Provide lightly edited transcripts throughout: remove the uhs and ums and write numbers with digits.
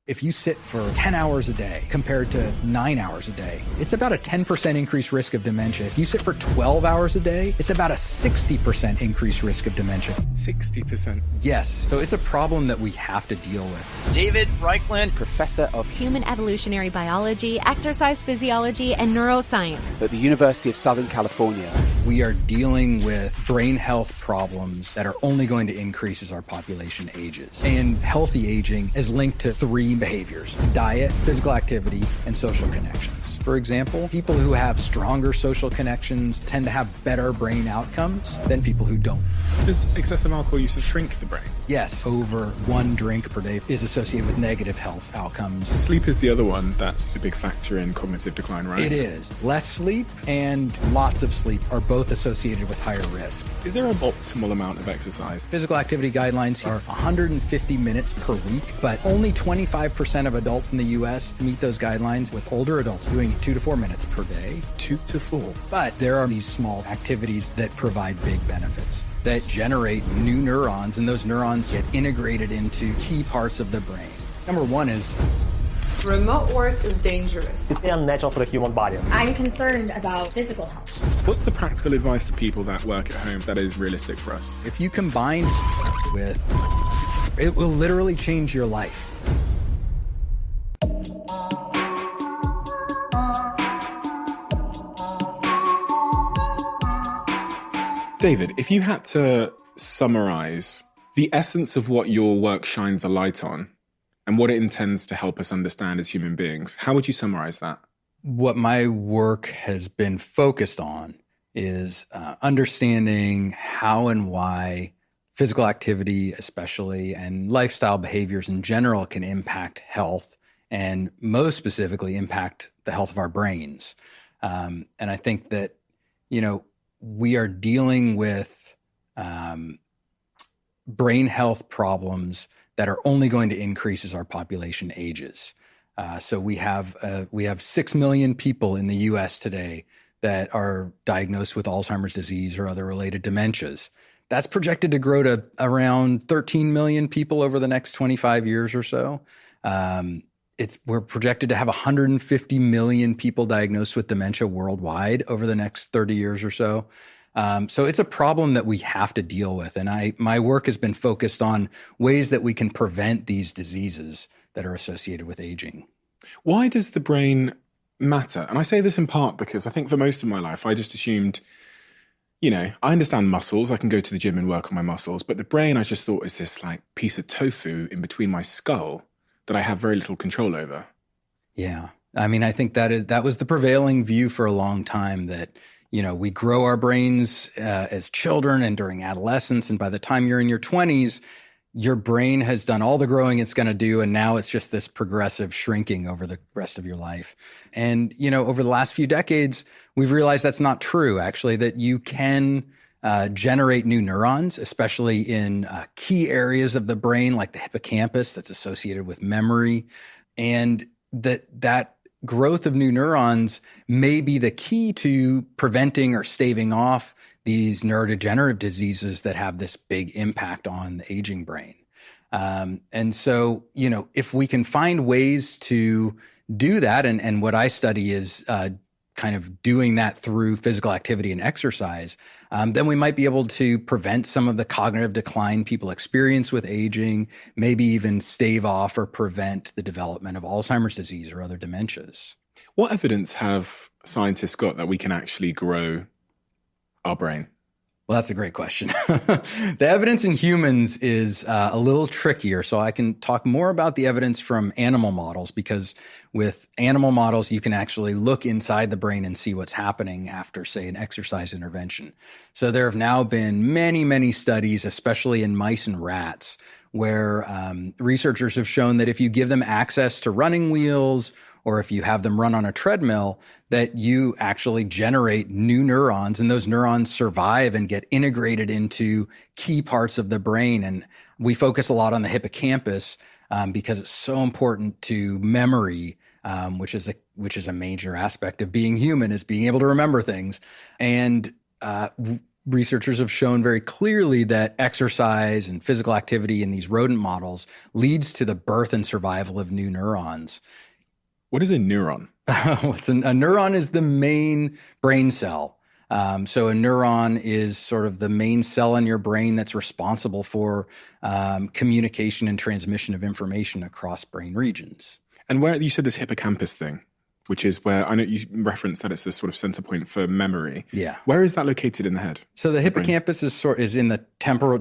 If you sit for 10 hours a day compared to 9 hours a day, it's about a 10% increased risk of dementia. If you sit for 12 hours a day, it's about a 60% increased risk of dementia. 60%? Yes. So it's a problem that we have to deal with. David Raichlen, professor of human evolutionary biology, exercise physiology, and neuroscience at the University of Southern California. We are dealing with brain health problems that are only going to increase as our population ages. And healthy aging is linked to three behaviors: diet, physical activity, and social connections. For example, people who have stronger social connections tend to have better brain outcomes than people who don't. Does excessive alcohol use to shrink the brain? Yes, over 1 drink per day is associated with negative health outcomes. Sleep is the other one that's a big factor in cognitive decline, right? It is. Less sleep and lots of sleep are both associated with higher risk. Is there an optimal amount of exercise? Physical activity guidelines are 150 minutes per week, but only 25% of adults in the U.S. meet those guidelines, with older adults doing 2 to 4 minutes per day. 2 to 4? But there are these small activities that provide big benefits, that generate new neurons, and those neurons get integrated into key parts of the brain. Number one is remote work is dangerous. It's unnatural for the human body. I'm concerned about physical health. What's the practical advice to people that work at home that is realistic for us? If you combine with, it will literally change your life. David, if you had to summarize the essence of what your work shines a light on and what it intends to help us understand as human beings, how would you summarize that? What my work has been focused on is understanding how and why physical activity, especially, and lifestyle behaviors in general can impact health, and most specifically impact the health of our brains. And I think that, we are dealing with brain health problems that are only going to increase as our population ages. So we have 6 million people in the U.S. today that are diagnosed with Alzheimer's disease or other related dementias. That's projected to grow to around 13 million people over the next 25 years or so. We're projected to have 150 million people diagnosed with dementia worldwide over the next 30 years or so. So it's a problem that we have to deal with. And my work has been focused on ways that we can prevent these diseases that are associated with aging. Why does the brain matter? And I say this in part because I think for most of my life, I just assumed, I understand muscles. I can go to the gym and work on my muscles. But the brain, I just thought, is this like piece of tofu in between my skull that I have very little control over. Yeah. I mean, I think that was the prevailing view for a long time, that, we grow our brains as children and during adolescence. And by the time you're in your 20s, your brain has done all the growing it's going to do. And now it's just this progressive shrinking over the rest of your life. And, over the last few decades, we've realized that's not true, actually, that you can generate new neurons, especially in key areas of the brain, like the hippocampus, that's associated with memory. And that growth of new neurons may be the key to preventing or staving off these neurodegenerative diseases that have this big impact on the aging brain. And so, if we can find ways to do that, and what I study is kind of doing that through physical activity and exercise, then we might be able to prevent some of the cognitive decline people experience with aging, maybe even stave off or prevent the development of Alzheimer's disease or other dementias. What evidence have scientists got that we can actually grow our brain? Well, that's a great question. The evidence in humans is a little trickier. So I can talk more about the evidence from animal models, because with animal models, you can actually look inside the brain and see what's happening after, say, an exercise intervention. So there have now been many, many studies, especially in mice and rats, where researchers have shown that if you give them access to running wheels, or if you have them run on a treadmill, that you actually generate new neurons, and those neurons survive and get integrated into key parts of the brain. And we focus a lot on the hippocampus because it's so important to memory, which is a major aspect of being human, is being able to remember things. And researchers have shown very clearly that exercise and physical activity in these rodent models leads to the birth and survival of new neurons. What is a neuron? A neuron is the main brain cell. So a neuron is sort of the main cell in your brain that's responsible for communication and transmission of information across brain regions. And where you said this hippocampus thing, which is where I know you referenced that it's a sort of center point for memory. Yeah. Where is that located in the head? So the hippocampus is in the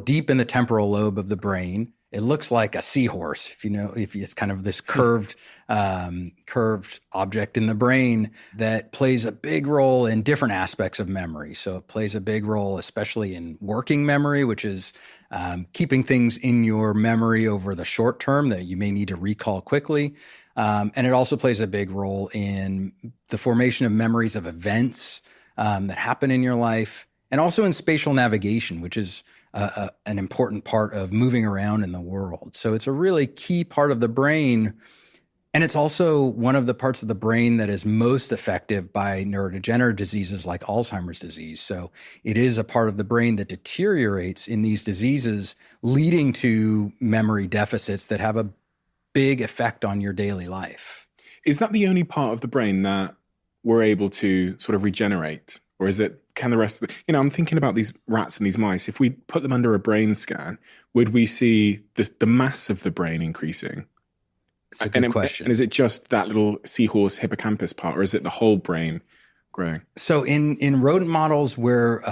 deep in the temporal lobe of the brain. It looks like a seahorse, if it's kind of this curved object in the brain that plays a big role in different aspects of memory. So it plays a big role, especially in working memory, which is keeping things in your memory over the short term that you may need to recall quickly. And it also plays a big role in the formation of memories of events that happen in your life, and also in spatial navigation, which is an important part of moving around in the world. So it's a really key part of the brain. And it's also one of the parts of the brain that is most affected by neurodegenerative diseases like Alzheimer's disease. So it is a part of the brain that deteriorates in these diseases, leading to memory deficits that have a big effect on your daily life. Is that the only part of the brain that we're able to sort of regenerate? Or can the rest of I'm thinking about these rats and these mice. If we put them under a brain scan, would we see the mass of the brain increasing? It's a good question. And is it just that little seahorse hippocampus part, or is it the whole brain growing? So in rodent models where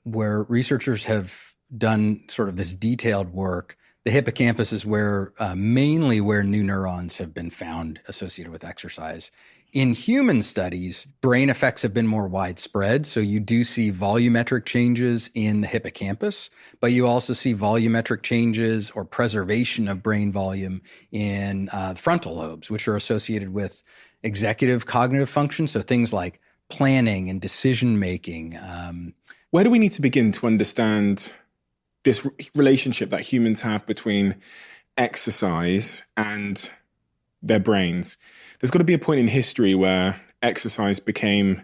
researchers have done sort of this detailed work, the hippocampus is mainly where new neurons have been found associated with exercise. In human studies, brain effects have been more widespread. So you do see volumetric changes in the hippocampus, but you also see volumetric changes or preservation of brain volume in the frontal lobes, which are associated with executive cognitive function. So things like planning and decision-making. Where do we need to begin to understand this relationship that humans have between exercise and their brains? There's got to be a point in history where exercise became,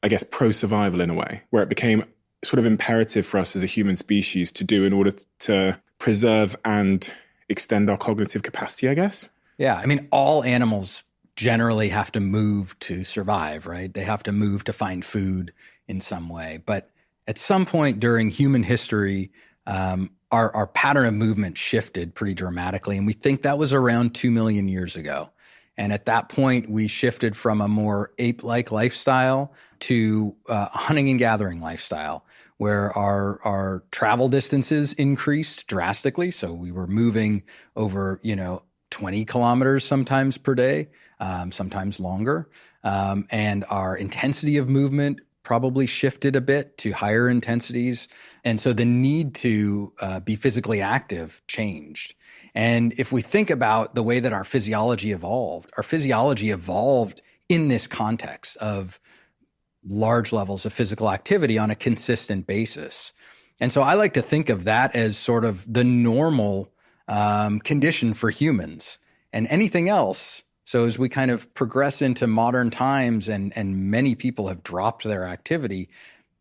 I guess, pro-survival in a way, where it became sort of imperative for us as a human species to do in order to preserve and extend our cognitive capacity, I guess. Yeah, I mean, all animals generally have to move to survive, right? They have to move to find food in some way. But at some point during human history, our pattern of movement shifted pretty dramatically. And we think that was around 2 million years ago. And at that point, we shifted from a more ape-like lifestyle to a hunting and gathering lifestyle, where our travel distances increased drastically. So we were moving over, 20 kilometers sometimes per day, sometimes longer. And our intensity of movement probably shifted a bit to higher intensities. And so the need to be physically active changed. And if we think about the way that our physiology evolved in this context of large levels of physical activity on a consistent basis. And so I like to think of that as sort of the normal condition for humans. And anything else, so as we kind of progress into modern times and many people have dropped their activity,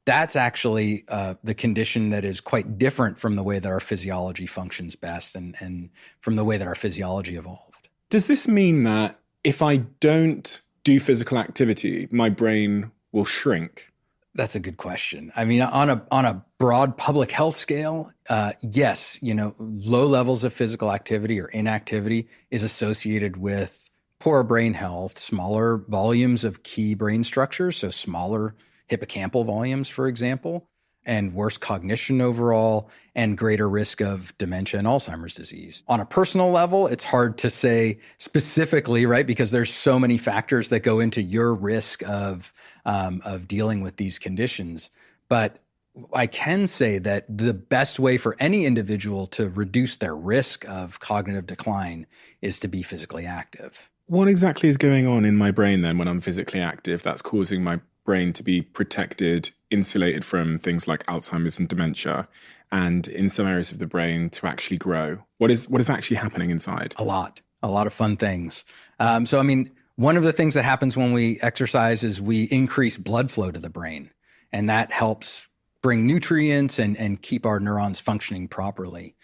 that's actually the condition that is quite different from the way that our physiology functions best and from the way that our physiology evolved. Does this mean that if I don't do physical activity, my brain will shrink? That's a good question. I mean, on a broad public health scale, yes, low levels of physical activity or inactivity is associated with poor brain health, smaller volumes of key brain structures, so smaller hippocampal volumes, for example, and worse cognition overall, and greater risk of dementia and Alzheimer's disease. On a personal level, it's hard to say specifically, right? Because there's so many factors that go into your risk of dealing with these conditions. But I can say that the best way for any individual to reduce their risk of cognitive decline is to be physically active. What exactly is going on in my brain then when I'm physically active that's causing my brain to be protected, insulated from things like Alzheimer's and dementia, and in some areas of the brain to actually grow? What is actually happening inside? A lot of fun things. So, I mean, one of the things that happens when we exercise is we increase blood flow to the brain, and that helps bring nutrients and keep our neurons functioning properly.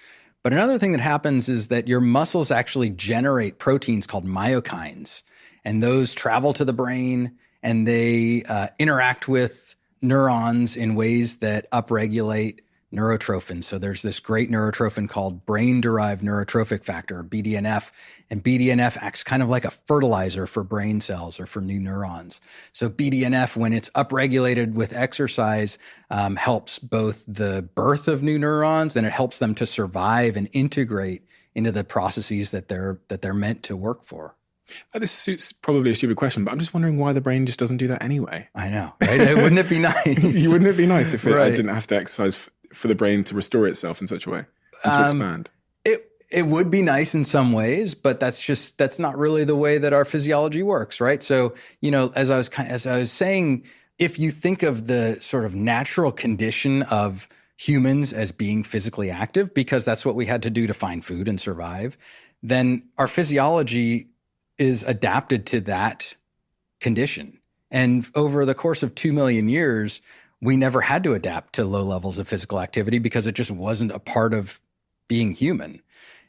But another thing that happens is that your muscles actually generate proteins called myokines, and those travel to the brain and they interact with neurons in ways that upregulate neurotrophin. So there's this great neurotrophin called brain-derived neurotrophic factor, BDNF, and BDNF acts kind of like a fertilizer for brain cells or for new neurons. So BDNF, when it's upregulated with exercise, helps both the birth of new neurons and it helps them to survive and integrate into the processes that they're meant to work for. This is probably a stupid question, but I'm just wondering why the brain just doesn't do that anyway. I know, right? Wouldn't it be nice? Wouldn't it be nice if Right. I didn't have to exercise for the brain to restore itself in such a way and to expand? It would be nice in some ways, but that's not really the way that our physiology works, right? So, as I was saying, if you think of the sort of natural condition of humans as being physically active, because that's what we had to do to find food and survive, then our physiology is adapted to that condition. And over the course of 2 million years, we never had to adapt to low levels of physical activity because it just wasn't a part of being human.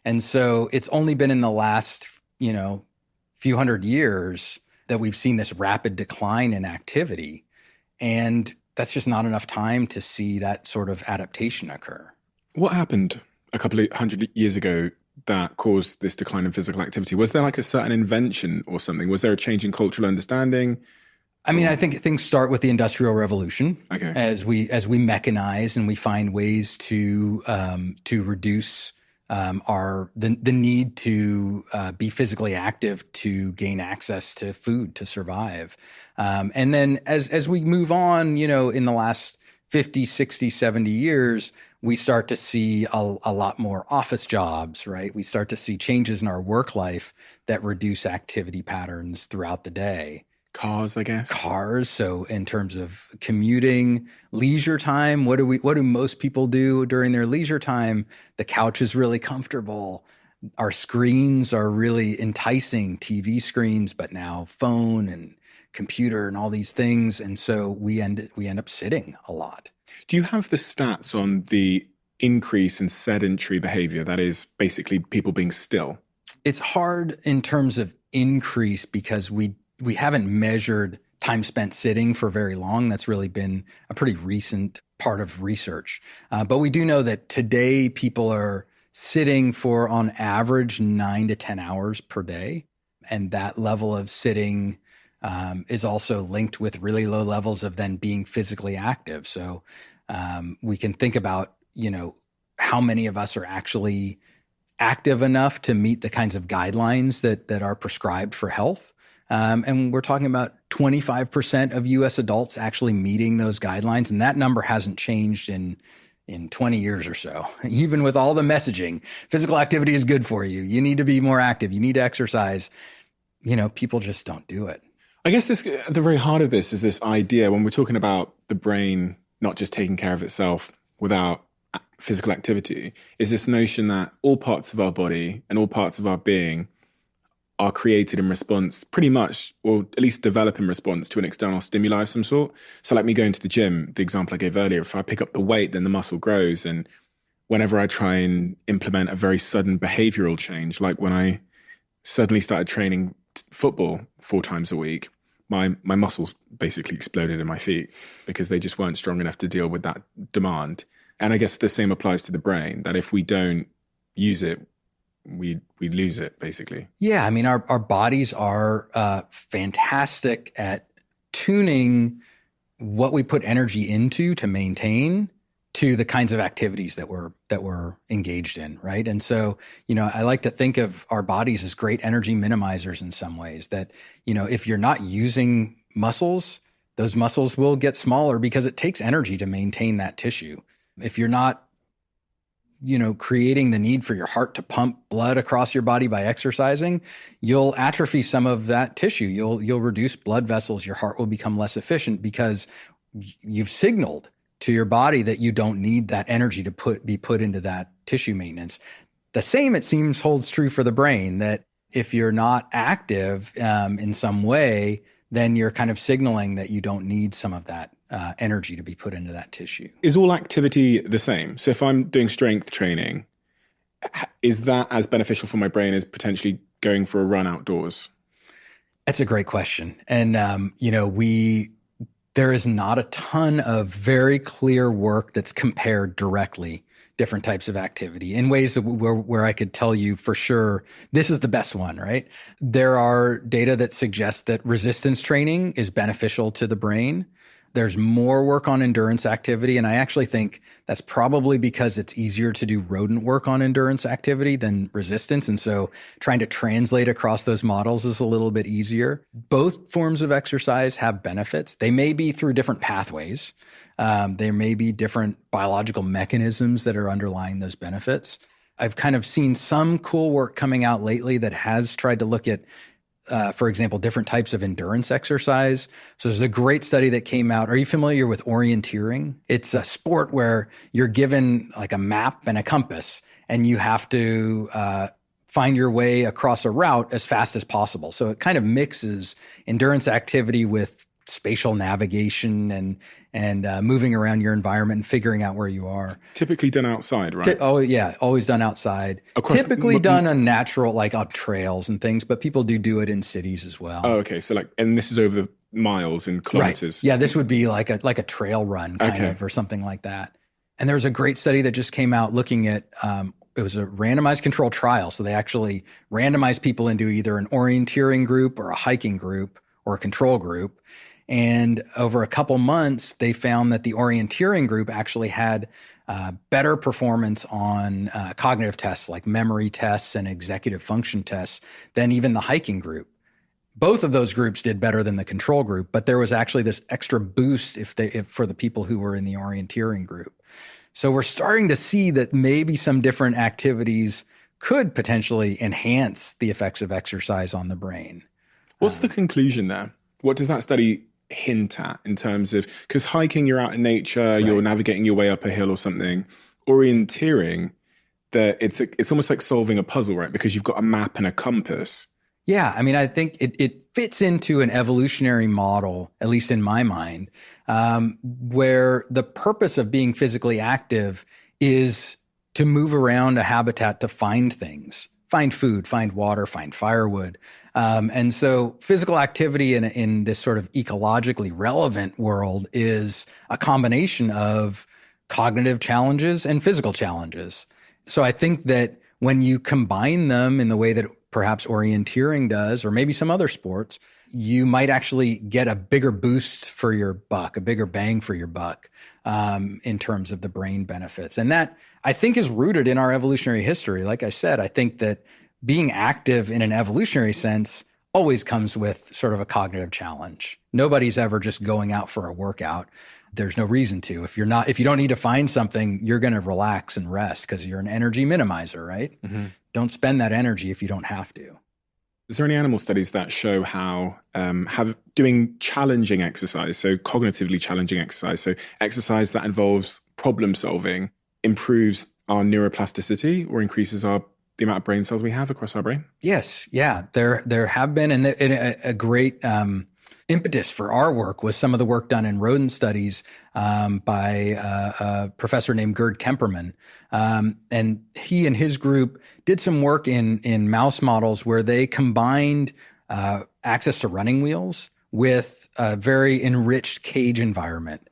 And so it's only been in the last, few hundred years that we've seen this rapid decline in activity. And that's just not enough time to see that sort of adaptation occur. What happened a couple of hundred years ago that caused this decline in physical activity? Was there like a certain invention or something? Was there a change in cultural understanding? I mean, I think things start with the Industrial Revolution. Okay. As we mechanize and we find ways to reduce the need to be physically active to gain access to food to survive. And then as we move on, in the last 50, 60, 70 years, we start to see a lot more office jobs, right? We start to see changes in our work life that reduce activity patterns throughout the day. Cars, I guess. Cars. So in terms of commuting, leisure time, what do most people do during their leisure time? The couch is really comfortable. Our screens are really enticing, TV screens, but now phone and computer and all these things. And so we end up sitting a lot. Do you have the stats on the increase in sedentary behavior? That is basically people being still. It's hard in terms of increase because we haven't measured time spent sitting for very long. That's really been a pretty recent part of research. But we do know that today people are sitting for, on average, 9 to 10 hours per day. And that level of sitting is also linked with really low levels of then being physically active. So we can think about, how many of us are actually active enough to meet the kinds of guidelines that are prescribed for health. And we're talking about 25% of U.S. adults actually meeting those guidelines. And that number hasn't changed in 20 years or so. Even with all the messaging, physical activity is good for you. You need to be more active. You need to exercise. People just don't do it. I guess at the very heart of this is this idea when we're talking about the brain not just taking care of itself without physical activity, is this notion that all parts of our body and all parts of our being are created in response pretty much, or at least develop in response to an external stimuli of some sort. So like me going to the gym, the example I gave earlier, if I pick up the weight, then the muscle grows. And whenever I try and implement a very sudden behavioral change, like when I suddenly started training football 4 times a week, my muscles basically exploded in my feet because they just weren't strong enough to deal with that demand. And I guess the same applies to the brain, that if we don't use it, we lose it, basically. Yeah, I mean, our bodies are fantastic at tuning what we put energy into to maintain to the kinds of activities that we're engaged in, right? And so, I like to think of our bodies as great energy minimizers in some ways, that, if you're not using muscles, those muscles will get smaller because it takes energy to maintain that tissue. If you're not creating the need for your heart to pump blood across your body by exercising, you'll atrophy some of that tissue. You'll reduce blood vessels. Your heart will become less efficient because you've signaled to your body that you don't need that energy to be put into that tissue maintenance. The same, it seems, holds true for the brain, that if you're not active in some way, then you're kind of signaling that you don't need some of that energy to be put into that tissue. Is all activity the same? So if I'm doing strength training, is that as beneficial for my brain as potentially going for a run outdoors? That's a great question. And, there is not a ton of very clear work that's compared directly different types of activity in ways where I could tell you for sure, this is the best one, right? There are data that suggest that resistance training is beneficial to the brain. There's more work on endurance activity. And I actually think that's probably because it's easier to do rodent work on endurance activity than resistance. And so trying to translate across those models is a little bit easier. Both forms of exercise have benefits. They may be through different pathways. There may be different biological mechanisms that are underlying those benefits. I've kind of seen some cool work coming out lately that has tried to look at for example, different types of endurance exercise. So there's a great study that came out. Are you familiar with orienteering? It's a sport where you're given like a map and a compass, and you have to find your way across a route as fast as possible. So it kind of mixes endurance activity with spatial navigation and moving around your environment and figuring out where you are. Typically done outside, right? Oh yeah, always done outside. Typically done on natural, like on trails and things, but people do it in cities as well. Oh, okay. So and this is over miles and kilometers. Right. Yeah, this would be like a trail run kind of, or something like that. And there was a great study that just came out looking at, it was a randomized control trial. So they actually randomized people into either an orienteering group or a hiking group or a control group. And over a couple months, they found that the orienteering group actually had better performance on cognitive tests like memory tests and executive function tests than even the hiking group. Both of those groups did better than the control group, but there was actually this extra boost for the people who were in the orienteering group. So we're starting to see that maybe some different activities could potentially enhance the effects of exercise on the brain. What's the conclusion there? What does that study hint at in terms of, because hiking, you're out in nature, right, you're navigating your way up a hill or something. Orienteering, it's almost like solving a puzzle, right? Because you've got a map and a compass. Yeah, I mean, I think it fits into an evolutionary model, at least in my mind, where the purpose of being physically active is to move around a habitat to find things, find food, find water, find firewood. And so physical activity in this sort of ecologically relevant world is a combination of cognitive challenges and physical challenges. So I think that when you combine them in the way that perhaps orienteering does, or maybe some other sports, you might actually get a bigger boost for your buck, a bigger bang for your buck in terms of the brain benefits. And that, I think, is rooted in our evolutionary history. Like I said, I think that being active in an evolutionary sense always comes with sort of a cognitive challenge. Nobody's ever just going out for a workout. There's no reason to. If you don't need to find something, you're going to relax and rest because you're an energy minimizer, right? Mm-hmm. Don't spend that energy if you don't have to. Is there any animal studies that show how doing challenging exercise, so cognitively challenging exercise, so exercise that involves problem solving, improves our neuroplasticity or increases the amount of brain cells we have across our brain? Yes, yeah, there have been, and a great impetus for our work was some of the work done in rodent studies by a professor named Gerd Kemperman. And he and his group did some work in mouse models where they combined access to running wheels with a very enriched cage environment.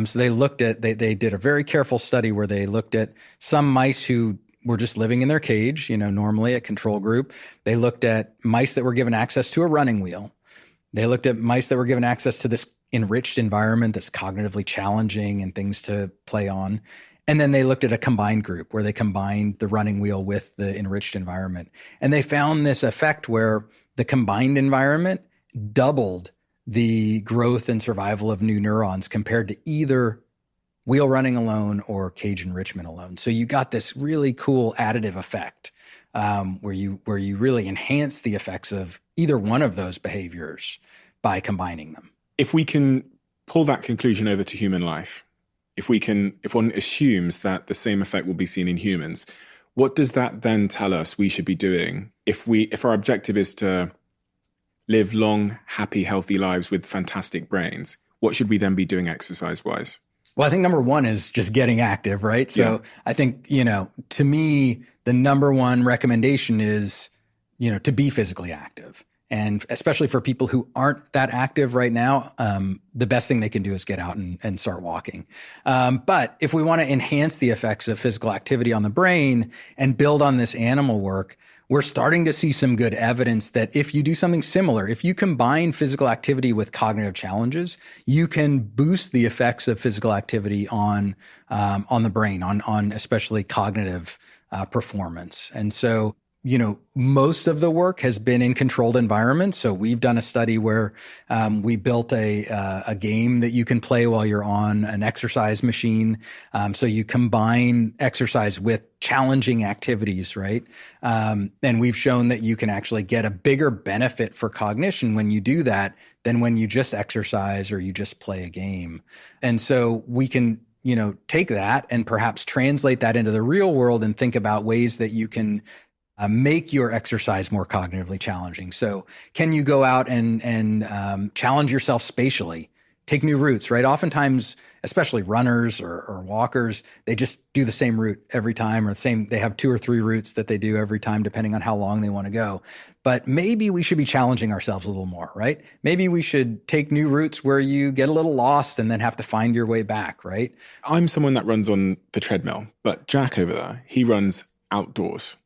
So they did a very careful study where they looked at some mice who were just living in their cage, normally a control group. They looked at mice that were given access to a running wheel. They looked at mice that were given access to this enriched environment that's cognitively challenging and things to play on. And then they looked at a combined group where they combined the running wheel with the enriched environment. And they found this effect where the combined environment doubled the growth and survival of new neurons compared to either wheel running alone or cage enrichment alone. So you got this really cool additive effect where you really enhance the effects of either one of those behaviors by combining them. If we can pull that conclusion over to human life, if one assumes that the same effect will be seen in humans, what does that then tell us we should be doing if our objective is to live long, happy, healthy lives with fantastic brains? what should we then be doing exercise-wise? Well, I think number one is just getting active, right? So I think, to me, the number one recommendation is, to be physically active. And especially for people who aren't that active right now, the best thing they can do is get out and start walking. But if we want to enhance the effects of physical activity on the brain and build on this animal work, we're starting to see some good evidence that if you do something similar, if you combine physical activity with cognitive challenges, you can boost the effects of physical activity on the brain, on especially cognitive performance. And so, most of the work has been in controlled environments. So we've done a study where we built a game that you can play while you're on an exercise machine. So you combine exercise with challenging activities, right? And we've shown that you can actually get a bigger benefit for cognition when you do that than when you just exercise or you just play a game. And so we can take that and perhaps translate that into the real world and think about ways that you can make your exercise more cognitively challenging. So can you go out and challenge yourself spatially? Take new routes, right? Oftentimes, especially runners or walkers, they just do the same route every time, or they have 2 or 3 routes that they do every time, depending on how long they want to go. But maybe we should be challenging ourselves a little more, right? Maybe we should take new routes where you get a little lost and then have to find your way back, right? I'm someone that runs on the treadmill, but Jack over there, he runs outdoors.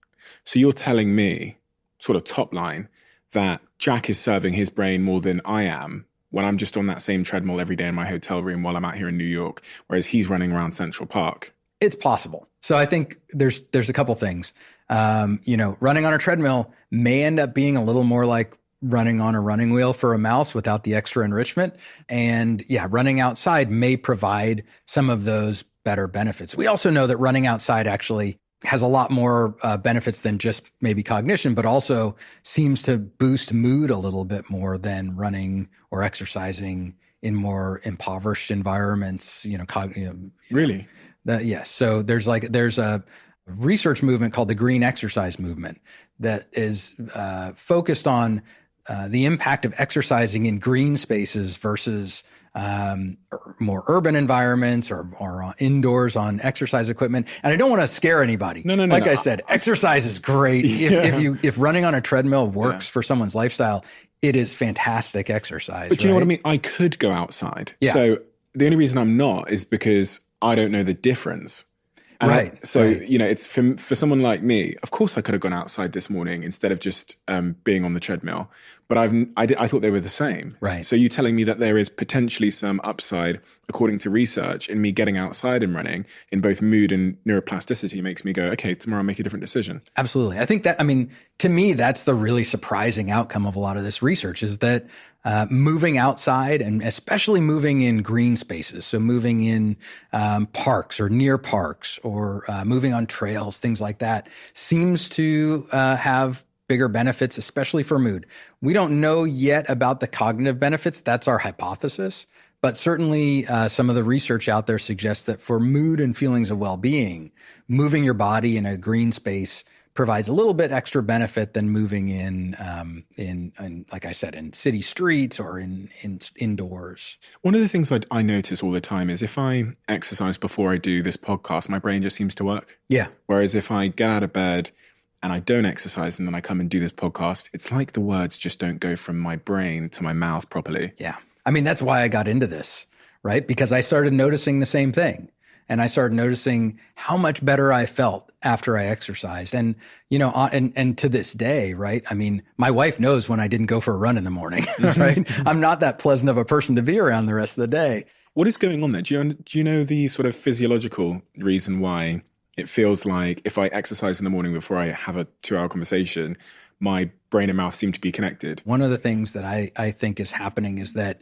So you're telling me, sort of top line, that Jack is serving his brain more than I am when I'm just on that same treadmill every day in my hotel room while I'm out here in New York, whereas he's running around Central Park. It's possible. So I think there's a couple things. Running on a treadmill may end up being a little more like running on a running wheel for a mouse without the extra enrichment. And running outside may provide some of those better benefits. We also know that running outside actually has a lot more benefits than just maybe cognition, but also seems to boost mood a little bit more than running or exercising in more impoverished environments. Really? Yes. So there's a research movement called the Green Exercise Movement that is focused on the impact of exercising in green spaces versus more urban environments or indoors on exercise equipment. And I don't want to scare anybody. No. Like I said, exercise is great. If running on a treadmill works for someone's lifestyle, it is fantastic exercise. But you know what I mean? I could go outside. Yeah. So the only reason I'm not is because I don't know the difference. And it's for someone like me, of course I could have gone outside this morning instead of just being on the treadmill. But I thought they were the same. Right. So you telling me that there is potentially some upside, according to research, in me getting outside and running in both mood and neuroplasticity makes me go, okay, tomorrow I'll make a different decision. Absolutely. I think to me, that's the really surprising outcome of a lot of this research is that moving outside and especially moving in green spaces, so moving in parks or near parks or moving on trails, things like that, seems to have bigger benefits, especially for mood. We don't know yet about the cognitive benefits. That's our hypothesis. But certainly some of the research out there suggests that for mood and feelings of well-being, moving your body in a green space provides a little bit extra benefit than moving in like I said, in city streets or in indoors. One of the things I notice all the time is if I exercise before I do this podcast, my brain just seems to work. Yeah. Whereas if I get out of bed and I don't exercise and then I come and do this podcast, it's like the words just don't go from my brain to my mouth properly. Yeah. I mean, that's why I got into this, right? Because I started noticing the same thing. And I started noticing how much better I felt after I exercised. And, and to this day, right? I mean, my wife knows when I didn't go for a run in the morning, right? I'm not that pleasant of a person to be around the rest of the day. What is going on there? Do you know the sort of physiological reason why it feels like if I exercise in the morning before I have a 2-hour conversation, my brain and mouth seem to be connected? One of the things that I think is happening is that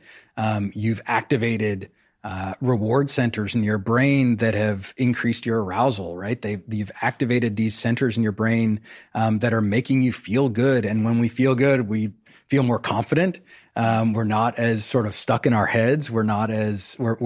you've activated reward centers in your brain that have increased your arousal, right? You've activated these centers in your brain that are making you feel good. And when we feel good, we feel more confident. We're not as sort of stuck in our heads. We're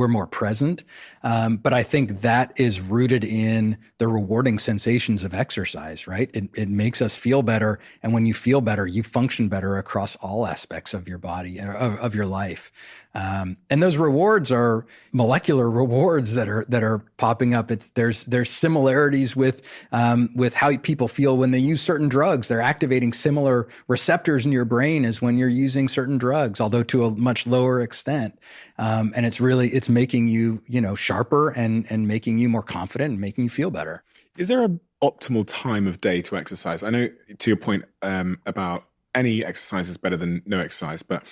more present. But I think that is rooted in the rewarding sensations of exercise, right? It makes us feel better. And when you feel better, you function better across all aspects of your body, of your life. And those rewards are molecular rewards that are popping up. There's similarities with how people feel when they use certain drugs. They're activating similar receptors in your brain as when you're using certain drugs, although to a much lower extent. And it's making you, sharper and making you more confident and making you feel better. Is there an optimal time of day to exercise? I know, to your point about any exercise is better than no exercise, but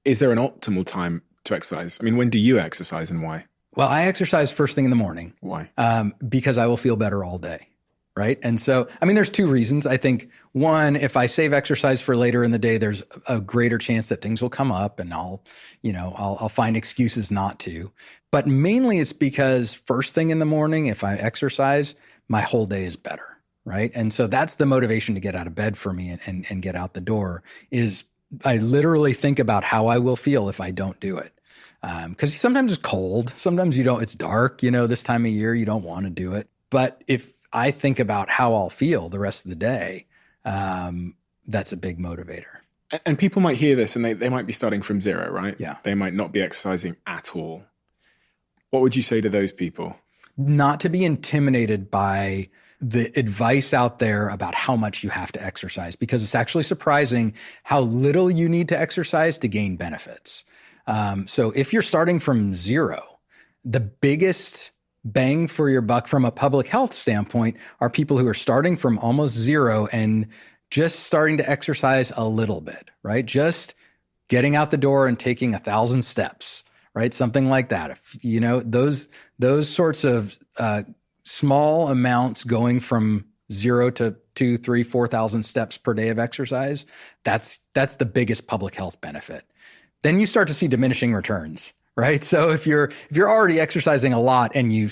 is there an optimal time to exercise? I mean, when do you exercise and why? Well, I exercise first thing in the morning. Why? Because I will feel better all day, right? And so, there's two reasons. I think one, if I save exercise for later in the day, there's a greater chance that things will come up and I'll find excuses not to. But mainly it's because first thing in the morning, if I exercise, my whole day is better, right? And so that's the motivation to get out of bed for me and get out the door is I literally think about how I will feel if I don't do it. Because sometimes it's cold. Sometimes it's dark, this time of year, you don't want to do it. But if I think about how I'll feel the rest of the day, that's a big motivator. And people might hear this and they might be starting from zero, right? Yeah. They might not be exercising at all. What would you say to those people? Not to be intimidated by the advice out there about how much you have to exercise, because it's actually surprising how little you need to exercise to gain benefits. So if you're starting from zero, the biggest bang for your buck from a public health standpoint are people who are starting from almost zero and just starting to exercise a little bit, right? Just getting out the door and taking 1,000 steps, right? Something like that. If, those sorts of small amounts going from 0 to 2, 3, 4,000 steps per day of exercise, that's the biggest public health benefit. Then you start to see diminishing returns, right? So if you're already exercising a lot and you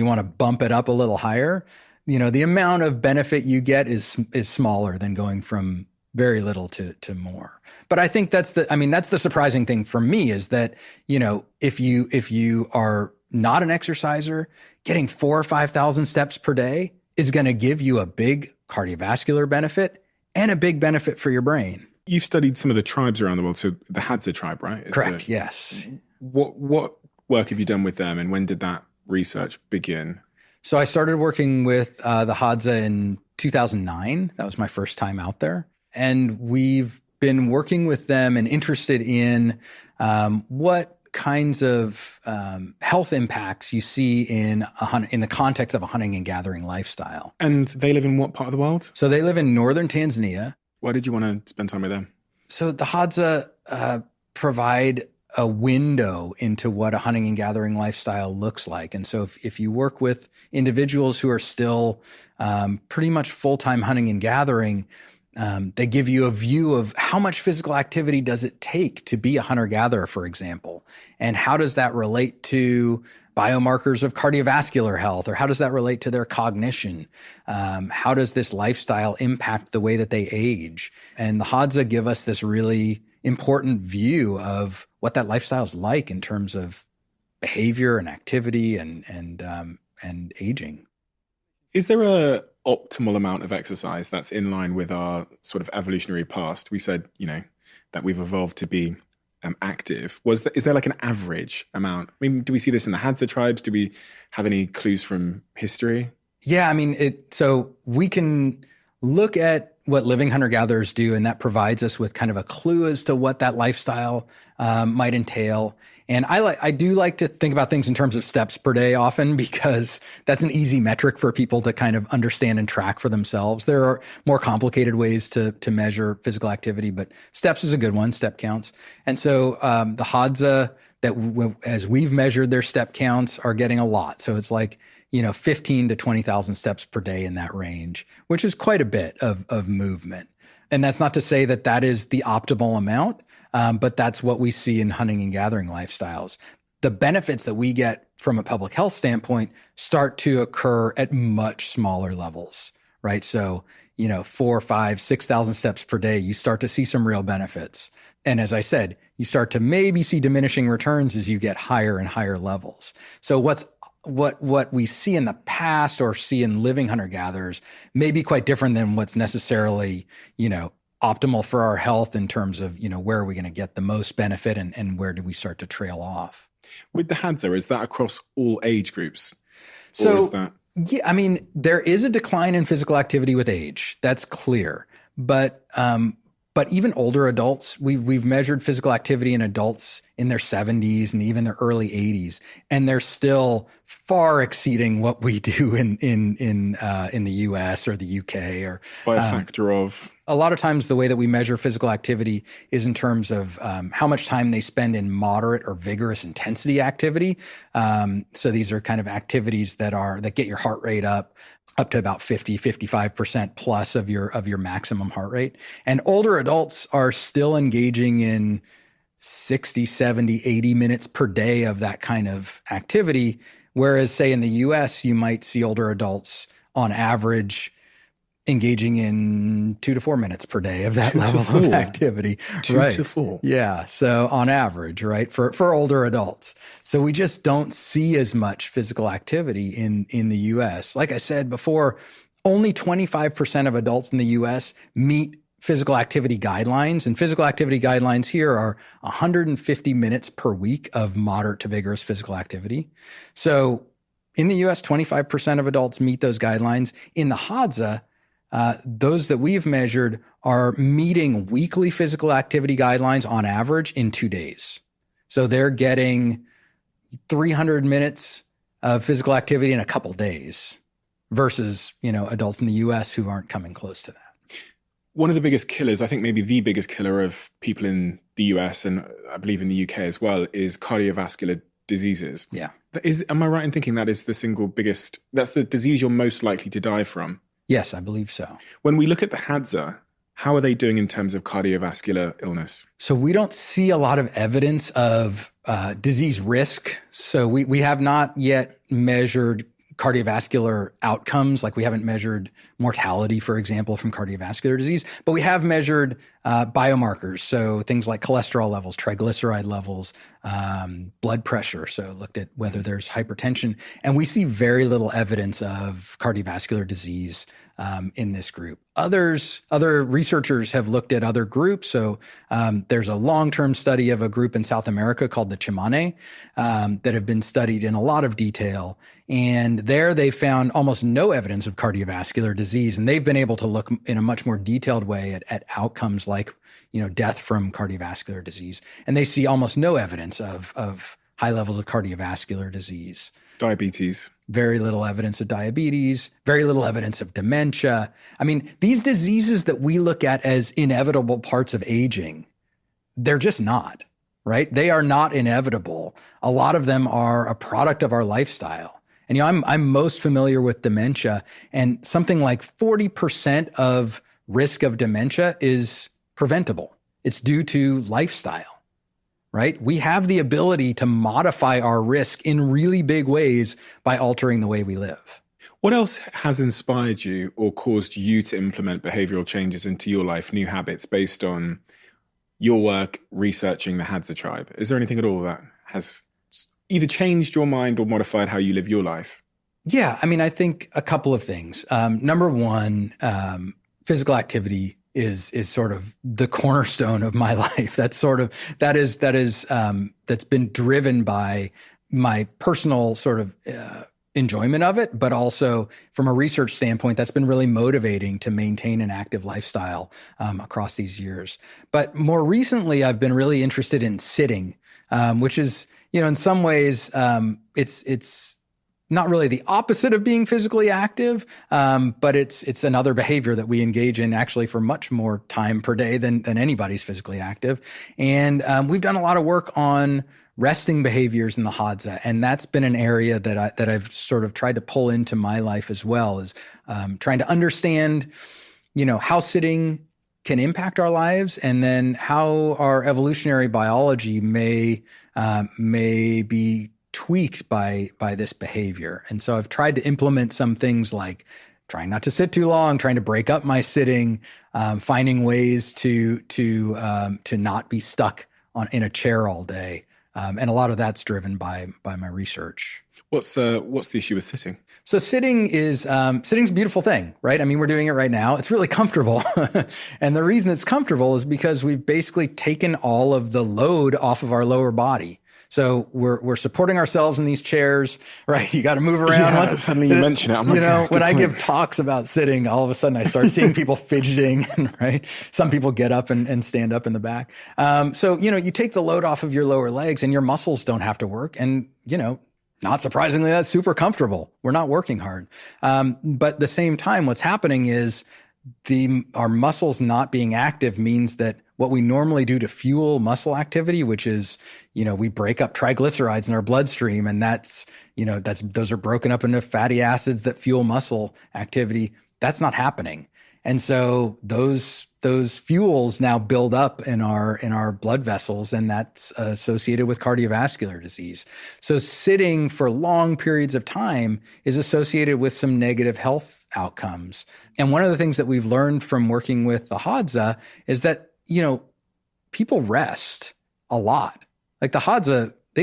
want to bump it up a little higher, the amount of benefit you get is smaller than going from very little to more. But I think that's the surprising thing for me is that, if you are not an exerciser, getting 4,000 or 5,000 steps per day is going to give you a big cardiovascular benefit and a big benefit for your brain. You've studied some of the tribes around the world, so the Hadza tribe, right? Correct, yes. What work have you done with them, and when did that research begin? So I started working with the Hadza in 2009. That was my first time out there. And we've been working with them and interested in what kinds of health impacts you see in the context of a hunting and gathering lifestyle. And they live in what part of the world? So they live in northern Tanzania. Why did you want to spend time with them? So the Hadza provide a window into what a hunting and gathering lifestyle looks like. And so if you work with individuals who are still pretty much full-time hunting and gathering, they give you a view of how much physical activity does it take to be a hunter-gatherer, for example, and how does that relate to biomarkers of cardiovascular health, or how does that relate to their cognition? How does this lifestyle impact the way that they age? And the Hadza give us this really important view of what that lifestyle is like in terms of behavior and activity and aging. Is there a optimal amount of exercise that's in line with our sort of evolutionary past? We said, that we've evolved to be active. Is there like an average amount? I mean, do we see this in the Hadza tribes? Do we have any clues from history? Yeah, so we can look at what living hunter-gatherers do, and that provides us with kind of a clue as to what that lifestyle might entail. And I do like to think about things in terms of steps per day often, because that's an easy metric for people to kind of understand and track for themselves. There are more complicated ways to measure physical activity, but steps is a good one, step counts. And so the Hadza, as we've measured their step counts, are getting a lot. So it's like, 15 to 20,000 steps per day in that range, which is quite a bit of movement. And that's not to say that that is the optimal amount, but that's what we see in hunting and gathering lifestyles. The benefits that we get from a public health standpoint start to occur at much smaller levels, right? So, 4, 5, 6,000 steps per day, you start to see some real benefits. And as I said, you start to maybe see diminishing returns as you get higher and higher levels. So what we see in the past or see in living hunter-gatherers may be quite different than what's necessarily, optimal for our health in terms of, where are we going to get the most benefit and where do we start to trail off? With the Hadza, is that across all age groups? So, or is that... yeah, I mean, there is a decline in physical activity with age. That's clear. But even older adults, we've measured physical activity in adults in their 70s and even their early 80s, and they're still far exceeding what we do in the US or the UK or by a factor of. A lot of times, the way that we measure physical activity is in terms of how much time they spend in moderate or vigorous intensity activity. So these are kind of activities that get your heart rate up to about 55% plus of your maximum heart rate. And older adults are still engaging in 60, 70, 80 minutes per day of that kind of activity. Whereas, say, in the US, you might see older adults on average engaging in 2 to 4 minutes per day of that level of activity. 2 to 4. Yeah. So on average, right, for older adults. So we just don't see as much physical activity in the US. Like I said before, only 25% of adults in the US meet physical activity guidelines. And physical activity guidelines here are 150 minutes per week of moderate to vigorous physical activity. So in the US, 25% of adults meet those guidelines. In the Hadza, those that we've measured are meeting weekly physical activity guidelines on average in 2 days. So they're getting 300 minutes of physical activity in a couple days versus, adults in the US who aren't coming close to that. One of the biggest killers, I think maybe the biggest killer of people in the US and I believe in the UK as well, is cardiovascular diseases. Yeah. Am I right in thinking that is the single biggest, that's the disease you're most likely to die from? Yes, I believe so. When we look at the Hadza, how are they doing in terms of cardiovascular illness? So we don't see a lot of evidence of disease risk. So we have not yet measured cardiovascular outcomes, like we haven't measured mortality, for example, from cardiovascular disease, but we have measured biomarkers. So things like cholesterol levels, triglyceride levels, blood pressure. So looked at whether there's hypertension, and we see very little evidence of cardiovascular disease in this group. Other researchers have looked at other groups. So there's a long-term study of a group in South America called the Chimane that have been studied in a lot of detail. And there they found almost no evidence of cardiovascular disease. And they've been able to look in a much more detailed way at outcomes like, death from cardiovascular disease. And they see almost no evidence of high levels of cardiovascular disease. Diabetes. Very little evidence of diabetes, very little evidence of dementia. I mean, these diseases that we look at as inevitable parts of aging, they're just not, right? They are not inevitable. A lot of them are a product of our lifestyle. And, I'm most familiar with dementia, and something like 40% of risk of dementia is preventable. It's due to lifestyle, right? We have the ability to modify our risk in really big ways by altering the way we live. What else has inspired you or caused you to implement behavioral changes into your life, new habits based on your work researching the Hadza tribe? Is there anything at all that has either changed your mind or modified how you live your life? Yeah, I think a couple of things. Number one, physical activity is sort of the cornerstone of my life. That's been driven by my personal sort of enjoyment of it, but also from a research standpoint, that's been really motivating to maintain an active lifestyle across these years. But more recently, I've been really interested in sitting, which is, in some ways, it's not really the opposite of being physically active, but it's another behavior that we engage in actually for much more time per day than anybody's physically active. And we've done a lot of work on resting behaviors in the Hadza, and that's been an area that I've sort of tried to pull into my life as well, is trying to understand, how sitting can impact our lives, and then how our evolutionary biology may be tweaked by this behavior. And so I've tried to implement some things like trying not to sit too long, trying to break up my sitting, finding ways to not be stuck in a chair all day. And a lot of that's driven by my research. What's the issue with sitting? So sitting's a beautiful thing, right? I mean, we're doing it right now. It's really comfortable. And the reason it's comfortable is because we've basically taken all of the load off of our lower body. So we're supporting ourselves in these chairs, right? You got to move around. Yeah, suddenly you mention it. I'm like, when I give talks about sitting, all of a sudden I start seeing people fidgeting, right? Some people get up and stand up in the back. So, you take the load off of your lower legs and your muscles don't have to work. And, not surprisingly, that's super comfortable. We're not working hard. But at the same time, what's happening is our muscles not being active means that what we normally do to fuel muscle activity, which is, we break up triglycerides in our bloodstream, and those are broken up into fatty acids that fuel muscle activity. That's not happening. And so those fuels now build up in our blood vessels, and that's associated with cardiovascular disease. So sitting for long periods of time is associated with some negative health outcomes. And one of the things that we've learned from working with the Hadza is that, people rest a lot. Like the Hadza, they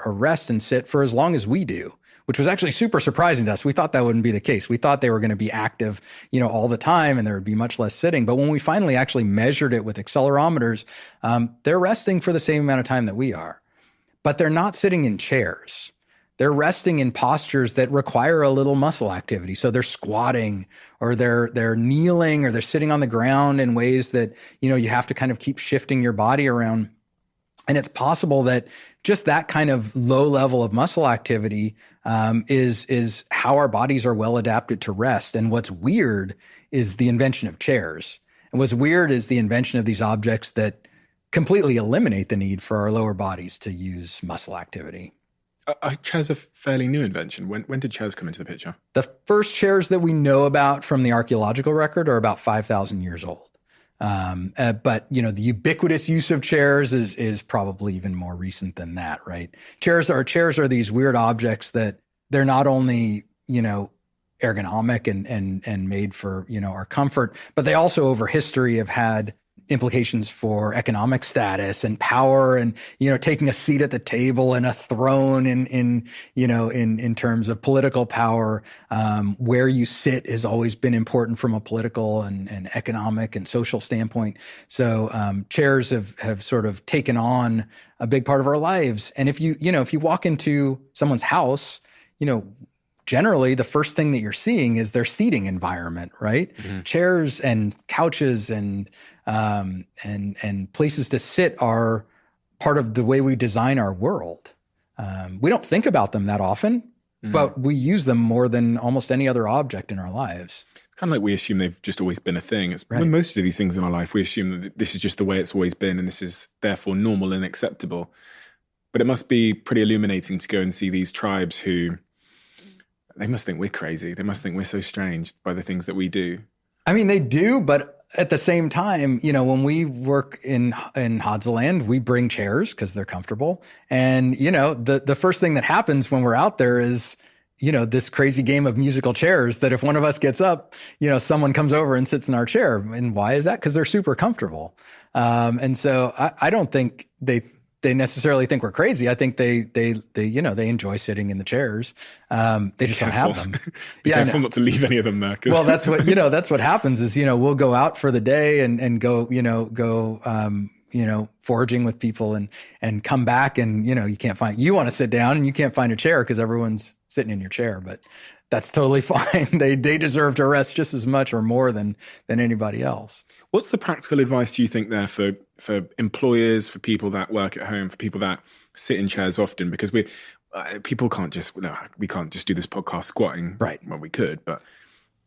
rest and sit for as long as we do, which was actually super surprising to us. We thought that wouldn't be the case. We thought they were going to be active, all the time, and there would be much less sitting. But when we finally actually measured it with accelerometers, they're resting for the same amount of time that we are. But they're not sitting in chairs. They're resting in postures that require a little muscle activity. So they're squatting, or they're kneeling, or they're sitting on the ground in ways that, you have to kind of keep shifting your body around. And it's possible that just that kind of low level of muscle activity is how our bodies are well adapted to rest. And what's weird is the invention of chairs. And what's weird is the invention of these objects that completely eliminate the need for our lower bodies to use muscle activity. Chairs a fairly new invention. When did chairs come into the picture? The first chairs that we know about from the archaeological record are about 5,000 years old. But the ubiquitous use of chairs is probably even more recent than that, right? Chairs are these weird objects that they're not only, ergonomic and made for, our comfort, but they also over history have had implications for economic status and power, and taking a seat at the table and a throne in terms of political power. Where you sit has always been important from a political and economic and social standpoint. So chairs have sort of taken on a big part of our lives. And if you walk into someone's house, generally the first thing that you're seeing is their seating environment, right? Mm-hmm. Chairs and couches and places to sit are part of the way we design our world. We don't think about them that often, but we use them more than almost any other object in our lives. It's kind of like we assume they've just always been a thing. It's right. With most of these things in our life, we assume that this is just the way it's always been, and this is therefore normal and acceptable. But it must be pretty illuminating to go and see these tribes who, they must think we're crazy. They must think we're so strange by the things that we do. I mean, they do, but at the same time, when we work in Hadza land, we bring chairs because they're comfortable. And, the first thing that happens when we're out there is, this crazy game of musical chairs that if one of us gets up, someone comes over and sits in our chair. And why is that? Because they're super comfortable. And so I don't think they necessarily think we're crazy. I think they enjoy sitting in the chairs. They just don't have them. Be careful not to leave any of them there. Well, that's what happens is, we'll go out for the day and go foraging with people and come back and, you want to sit down and you can't find a chair because everyone's sitting in your chair, but that's totally fine. They deserve to rest just as much or more than anybody else. What's the practical advice, do you think, there for employers, for people that work at home, for people that sit in chairs often? Because we can't just do this podcast squatting. Right. Well, we could, but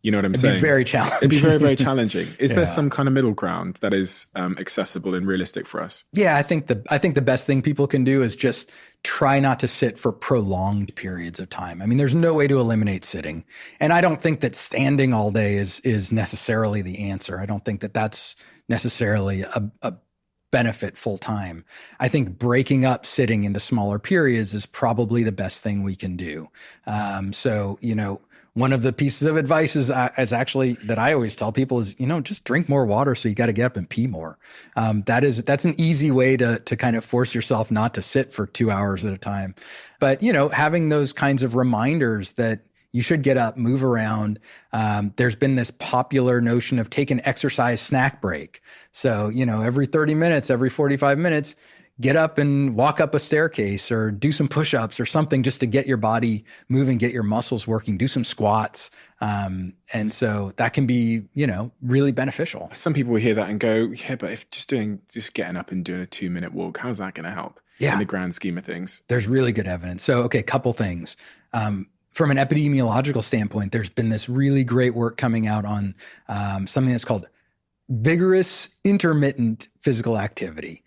you know what I'm saying? It'd be very challenging. It'd be very, very challenging. Is there some kind of middle ground that is accessible and realistic for us? Yeah, I think the best thing people can do is just try not to sit for prolonged periods of time. I mean, there's no way to eliminate sitting. And I don't think that standing all day is necessarily the answer. I don't think that that's necessarily a benefit full time. I think breaking up sitting into smaller periods is probably the best thing we can do. So, one of the pieces of advice is actually that I always tell people is, just drink more water. So you got to get up and pee more. That's an easy way to kind of force yourself not to sit for 2 hours at a time. But, having those kinds of reminders that you should get up, move around. There's been this popular notion of take an exercise snack break. So, every 30 minutes, every 45 minutes, get up and walk up a staircase or do some push-ups or something just to get your body moving, get your muscles working, do some squats. And so that can be, really beneficial. Some people will hear that and go, yeah, but if just getting up and doing a 2-minute walk, how's that going to help in the grand scheme of things? There's really good evidence. So, okay, couple things. From an epidemiological standpoint, there's been this really great work coming out on something that's called vigorous intermittent physical activity.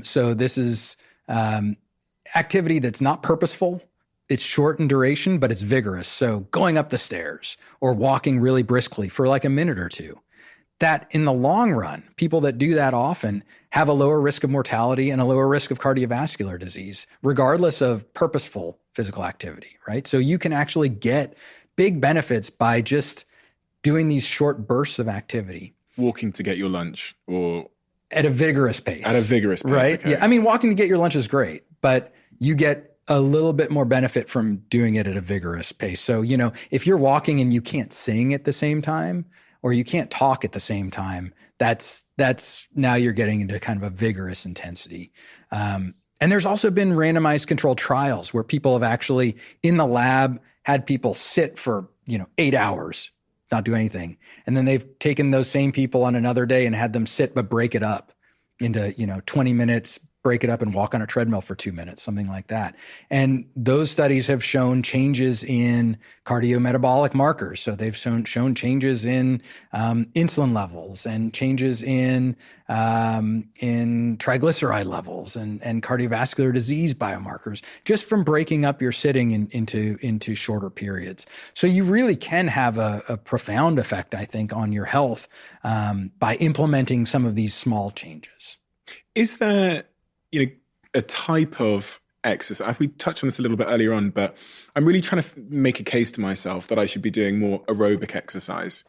So this is activity that's not purposeful. It's short in duration, but it's vigorous. So going up the stairs or walking really briskly for like a minute or two. That in the long run, people that do that often have a lower risk of mortality and a lower risk of cardiovascular disease, regardless of purposeful physical activity, right? So you can actually get big benefits by just doing these short bursts of activity. Walking to get your lunch or... At a vigorous pace. At a vigorous pace, right? Okay. Yeah. I mean, walking to get your lunch is great, but you get a little bit more benefit from doing it at a vigorous pace. So, if you're walking and you can't sing at the same time, or you can't talk at the same time, that's now you're getting into kind of a vigorous intensity. And there's also been randomized controlled trials where people have actually in the lab had people sit for, 8 hours, not do anything. And then they've taken those same people on another day and had them sit, but break it up into, 20 minutes, break it up and walk on a treadmill for 2 minutes, something like that. And those studies have shown changes in cardiometabolic markers. So they've shown changes in insulin levels and changes in triglyceride levels and cardiovascular disease biomarkers just from breaking up your sitting into shorter periods. So you really can have a profound effect, I think, on your health by implementing some of these small changes. Is there a type of exercise? We touched on this a little bit earlier on, but I'm really trying to make a case to myself that I should be doing more aerobic exercise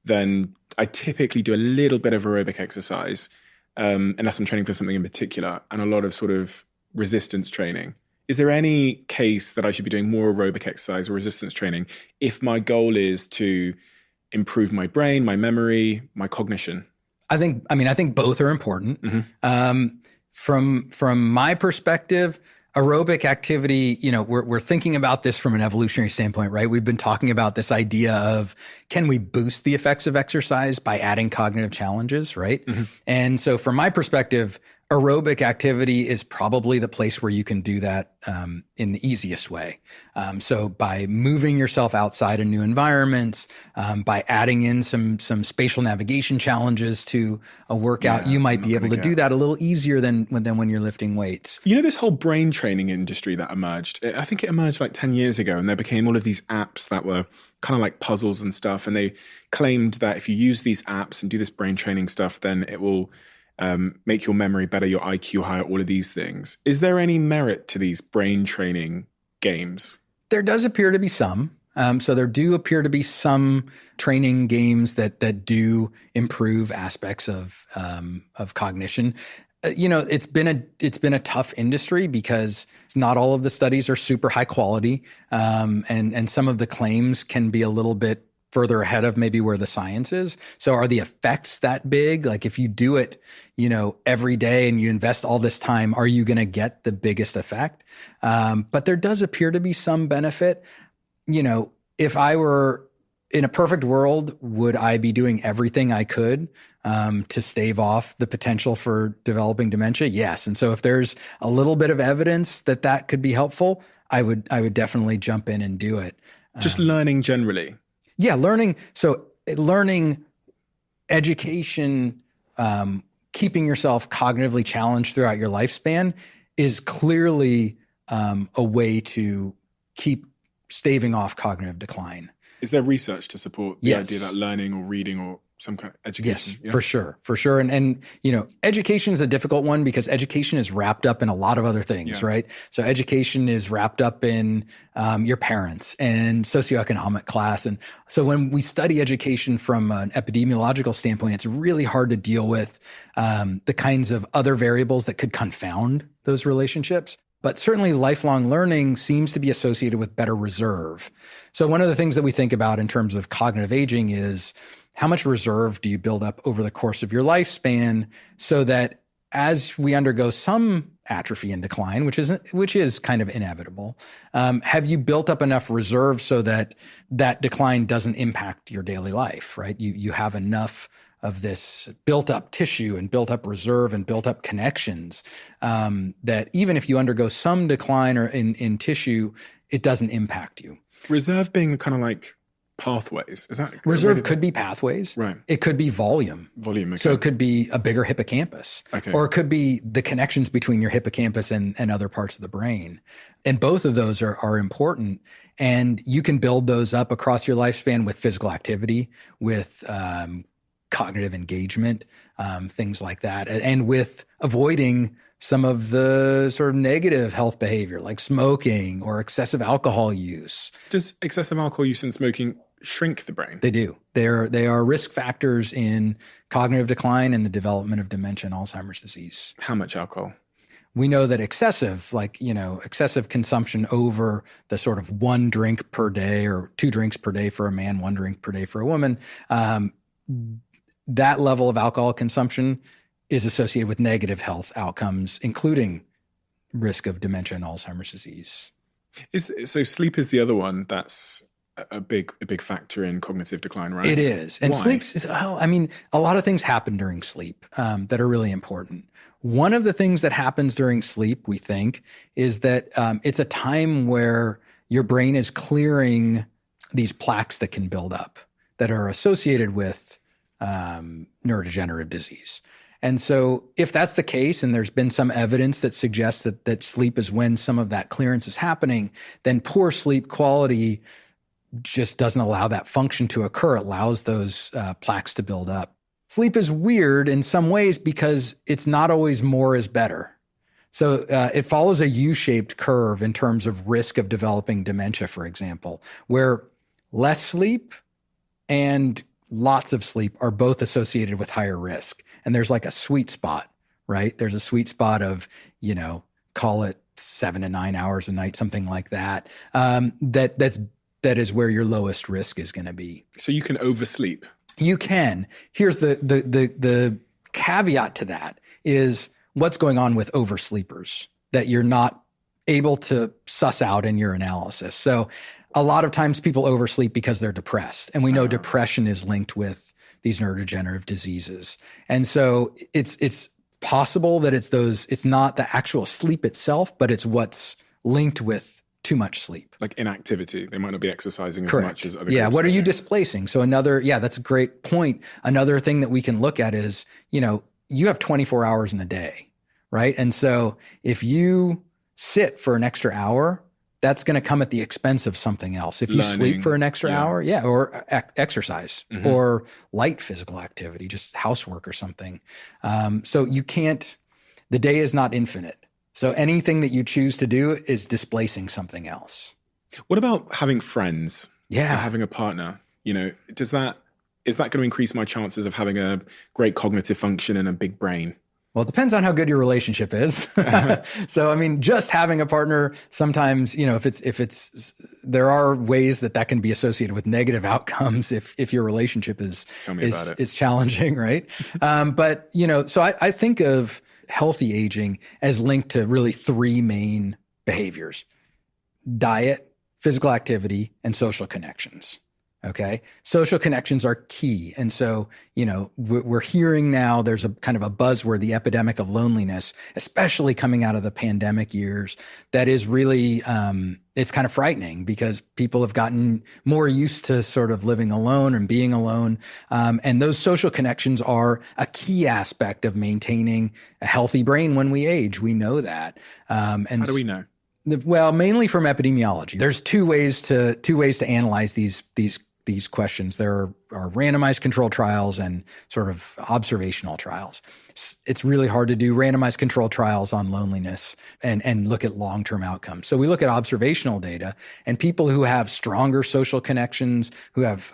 than I typically do. A little bit of aerobic exercise, unless I'm training for something in particular, and a lot of sort of resistance training. Is there any case that I should be doing more aerobic exercise or resistance training if my goal is to improve my brain, my memory, my cognition? I think both are important. Mm-hmm. From my perspective, aerobic activity, we're thinking about this from an evolutionary standpoint, right? We've been talking about this idea of, can we boost the effects of exercise by adding cognitive challenges, right? Mm-hmm. And so from my perspective, aerobic activity is probably the place where you can do that in the easiest way. So by moving yourself outside of new environments, by adding in some spatial navigation challenges to a workout, you might be able to do that a little easier than when you're lifting weights. This whole brain training industry that emerged, I think it emerged like 10 years ago, and there became all of these apps that were kind of like puzzles and stuff. And they claimed that if you use these apps and do this brain training stuff, then it will make your memory better, your IQ higher, all of these things. Is there any merit to these brain training games? There does appear to be some. So there do appear to be some training games that do improve aspects of cognition. It's been a tough industry because not all of the studies are super high quality, and some of the claims can be a little bit further ahead of maybe where the science is. So are the effects that big? Like if you do it, every day and you invest all this time, are you going to get the biggest effect? But there does appear to be some benefit. If I were in a perfect world, would I be doing everything I could to stave off the potential for developing dementia? Yes. And so if there's a little bit of evidence that could be helpful, I would definitely jump in and do it. Just learning generally. Yeah, learning. So learning, education, keeping yourself cognitively challenged throughout your lifespan is clearly a way to keep staving off cognitive decline. Is there research to support the idea that learning or reading some kind of education. Yes, for sure. And education is a difficult one because education is wrapped up in a lot of other things, right? So education is wrapped up in your parents and socioeconomic class. And so when we study education from an epidemiological standpoint, it's really hard to deal with the kinds of other variables that could confound those relationships. But certainly lifelong learning seems to be associated with better reserve. So one of the things that we think about in terms of cognitive aging is how much reserve do you build up over the course of your lifespan so that as we undergo some atrophy and decline, which is kind of inevitable, have you built up enough reserve so that that decline doesn't impact your daily life, right? You have enough of this built up tissue and built up reserve and built up connections that even if you undergo some decline or in tissue, it doesn't impact you. Reserve being kind of like pathways. Is that reserve could be pathways, right? It could be volume. Okay. So it could be a bigger hippocampus, okay, or it could be the connections between your hippocampus and other parts of the brain. And both of those are important. And you can build those up across your lifespan with physical activity, with cognitive engagement, things like that, and with avoiding some of the sort of negative health behavior like smoking or excessive alcohol use. Does excessive alcohol use and smoking shrink the brain? They do. They are risk factors in cognitive decline and the development of dementia and Alzheimer's disease. How much alcohol? We know that excessive consumption over the sort of 1 drink per day or 2 drinks per day for a man, 1 drink per day for a woman, that level of alcohol consumption is associated with negative health outcomes, including risk of dementia and Alzheimer's disease. So sleep is the other one that's a big factor in cognitive decline, right? It is. And why? Sleep, a lot of things happen during sleep that are really important. One of the things that happens during sleep, we think, is that it's a time where your brain is clearing these plaques that can build up that are associated with neurodegenerative disease. And so if that's the case, and there's been some evidence that suggests that sleep is when some of that clearance is happening, then poor sleep quality just doesn't allow that function to occur. It allows those plaques to build up. Sleep is weird in some ways because it's not always more is better. So it follows a U-shaped curve in terms of risk of developing dementia, for example, where less sleep and lots of sleep are both associated with higher risk. And there's like a sweet spot, right? There's a sweet spot of, call it 7 to 9 hours a night, something like that. That is where your lowest risk is going to be. So you can oversleep. You can. Here's the caveat to that is what's going on with oversleepers that you're not able to suss out in your analysis. So a lot of times people oversleep because they're depressed. And we know depression is linked with these neurodegenerative diseases. And so it's possible that it's not the actual sleep itself, but it's what's linked with too much sleep. Like inactivity. They might not be exercising as Correct. much as other Yeah. groups. What are you displacing? So that's a great point. Another thing that we can look at is, you have 24 hours in a day, right? And so if you sit for an extra hour, that's going to come at the expense of something else. If you sleep for an extra hour, or exercise or light physical activity, just housework or something. So the day is not infinite. So anything that you choose to do is displacing something else. What about having friends? Yeah. Or having a partner? Is that going to increase my chances of having a great cognitive function and a big brain? Well, it depends on how good your relationship is. So, just having a partner, sometimes, if there are ways that can be associated with negative outcomes if your relationship is challenging, right? But, so I think of healthy aging as linked to really 3 main behaviors: diet, physical activity, and social connections. Okay. Social connections are key. And so, we're hearing now there's a kind of a buzzword, the epidemic of loneliness, especially coming out of the pandemic years. That is really, it's kind of frightening because people have gotten more used to sort of living alone and being alone. And those social connections are a key aspect of maintaining a healthy brain when we age. We know that. And how do we know? Well, mainly from epidemiology. There's two ways to analyze these these questions. There are randomized control trials and sort of observational trials. It's really hard to do randomized control trials on loneliness and look at long-term outcomes. So we look at observational data, and people who have stronger social connections, who have,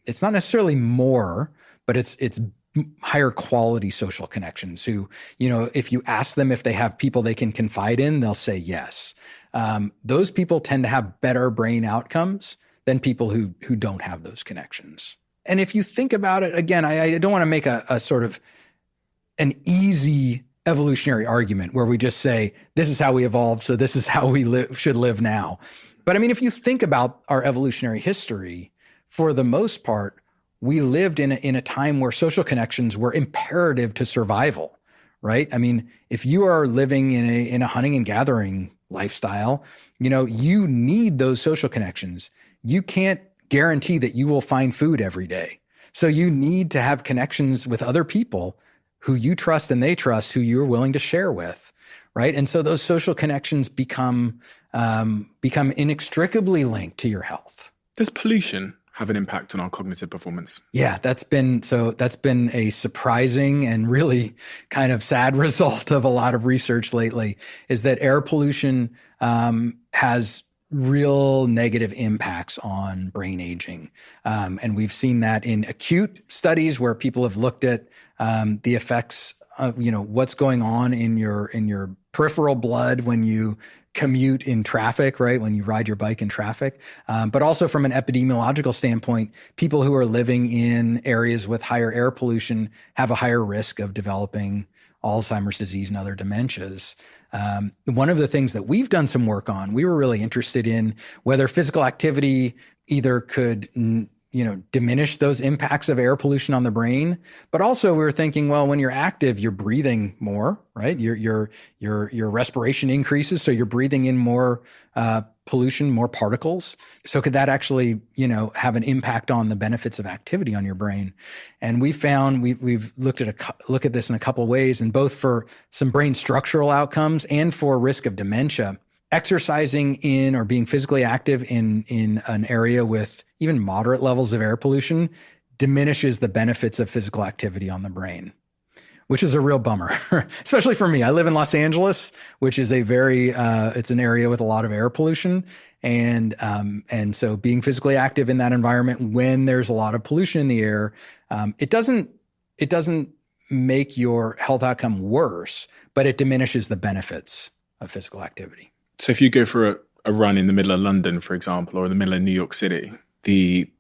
it's not necessarily more, but it's higher quality social connections who, if you ask them if they have people they can confide in, they'll say yes. Those people tend to have better brain outcomes than people who don't have those connections. And if you think about it, again, I don't want to make a sort of an easy evolutionary argument where we just say, this is how we evolved, so this is how we should live now. But I mean, if you think about our evolutionary history, for the most part, we lived in a time where social connections were imperative to survival, right? I mean, if you are living in a hunting and gathering lifestyle, you need those social connections. You can't guarantee that you will find food every day. So you need to have connections with other people who you trust and they trust, who you're willing to share with, right? And so those social connections become inextricably linked to your health. Does pollution have an impact on our cognitive performance? Yeah, that's been a surprising and really kind of sad result of a lot of research lately, is that air pollution has real negative impacts on brain aging. And we've seen that in acute studies where people have looked at the effects of, what's going on in your peripheral blood when you commute in traffic, right? When you ride your bike in traffic. But also from an epidemiological standpoint, people who are living in areas with higher air pollution have a higher risk of developing Alzheimer's disease and other dementias. One of the things that we've done some work on, we were really interested in whether physical activity either could diminish those impacts of air pollution on the brain. But also we were thinking, well, when you're active, you're breathing more, right? Your respiration increases. So you're breathing in more pollution, more particles. So could that actually, have an impact on the benefits of activity on your brain? And we found, we've looked at this in a couple of ways, and both for some brain structural outcomes and for risk of dementia. Exercising in or being physically active in an area with even moderate levels of air pollution diminishes the benefits of physical activity on the brain, which is a real bummer, especially for me. I live in Los Angeles, which is it's an area with a lot of air pollution. And so being physically active in that environment when there's a lot of pollution in the air, it doesn't make your health outcome worse, but it diminishes the benefits of physical activity. So if you go for a run in the middle of London, for example, or in the middle of New York City, the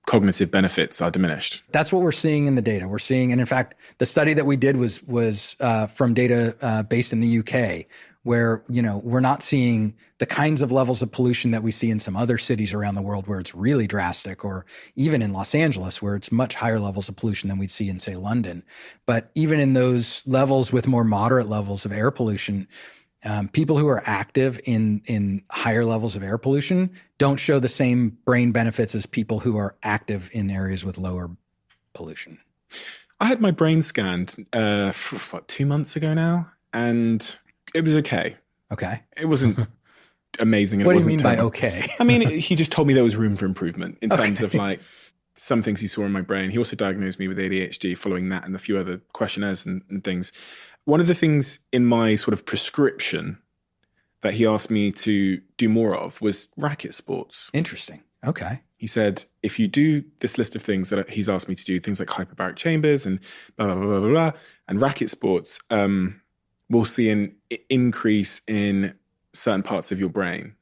cognitive benefits are diminished. That's what we're seeing in the data. We're seeing, and in fact, the study that we did was from data based in the UK, where, we're not seeing the kinds of levels of pollution that we see in some other cities around the world where it's really drastic, or even in Los Angeles, where it's much higher levels of pollution than we'd see in, say, London. But even in those levels with more moderate levels of air pollution, people who are active in higher levels of air pollution don't show the same brain benefits as people who are active in areas with lower pollution. I had my brain scanned, 2 months ago now, and it was okay. Okay. It wasn't amazing. And what it do you wasn't mean by okay? I mean, he just told me there was room for improvement in terms of some things he saw in my brain. He also diagnosed me with ADHD following that and a few other questionnaires and things. One of the things in my sort of prescription that he asked me to do more of was racket sports. Interesting. Okay. He said, if you do this list of things that he's asked me to do, things like hyperbaric chambers and blah, blah, blah, blah, blah, blah, and racket sports, we'll see an increase in certain parts of your brain.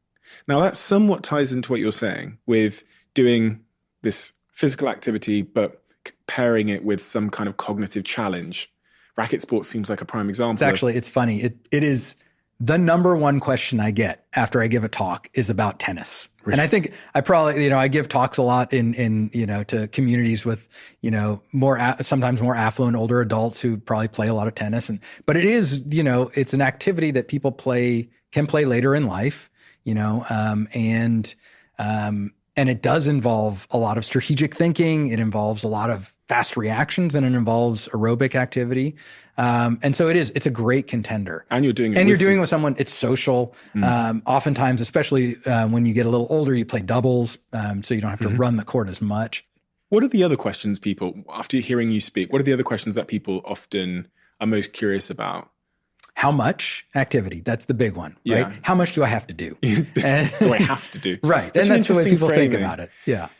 Now, that somewhat ties into what you're saying with doing this physical activity, but pairing it with some kind of cognitive challenge. Racket sports seems like a prime example. It's funny. It is the number one question I get after I give a talk is about tennis. Really? And I think I probably, I give talks a lot in to communities with, sometimes more affluent older adults who probably play a lot of tennis. But it is, it's an activity that people can play later in life, and it does involve a lot of strategic thinking. It involves a lot of fast reactions and it involves aerobic activity. And so it's a great contender. And you're doing it with someone, it's social. Oftentimes, especially when you get a little older, you play doubles, so you don't have to run the court as much. What are the other questions people, after hearing you speak, what are the other questions that people often are most curious about? How much activity? That's the big one, right? Yeah. How much do I have to do? Do I have to do? Right. That's and that's the way people framing. think about it. Yeah.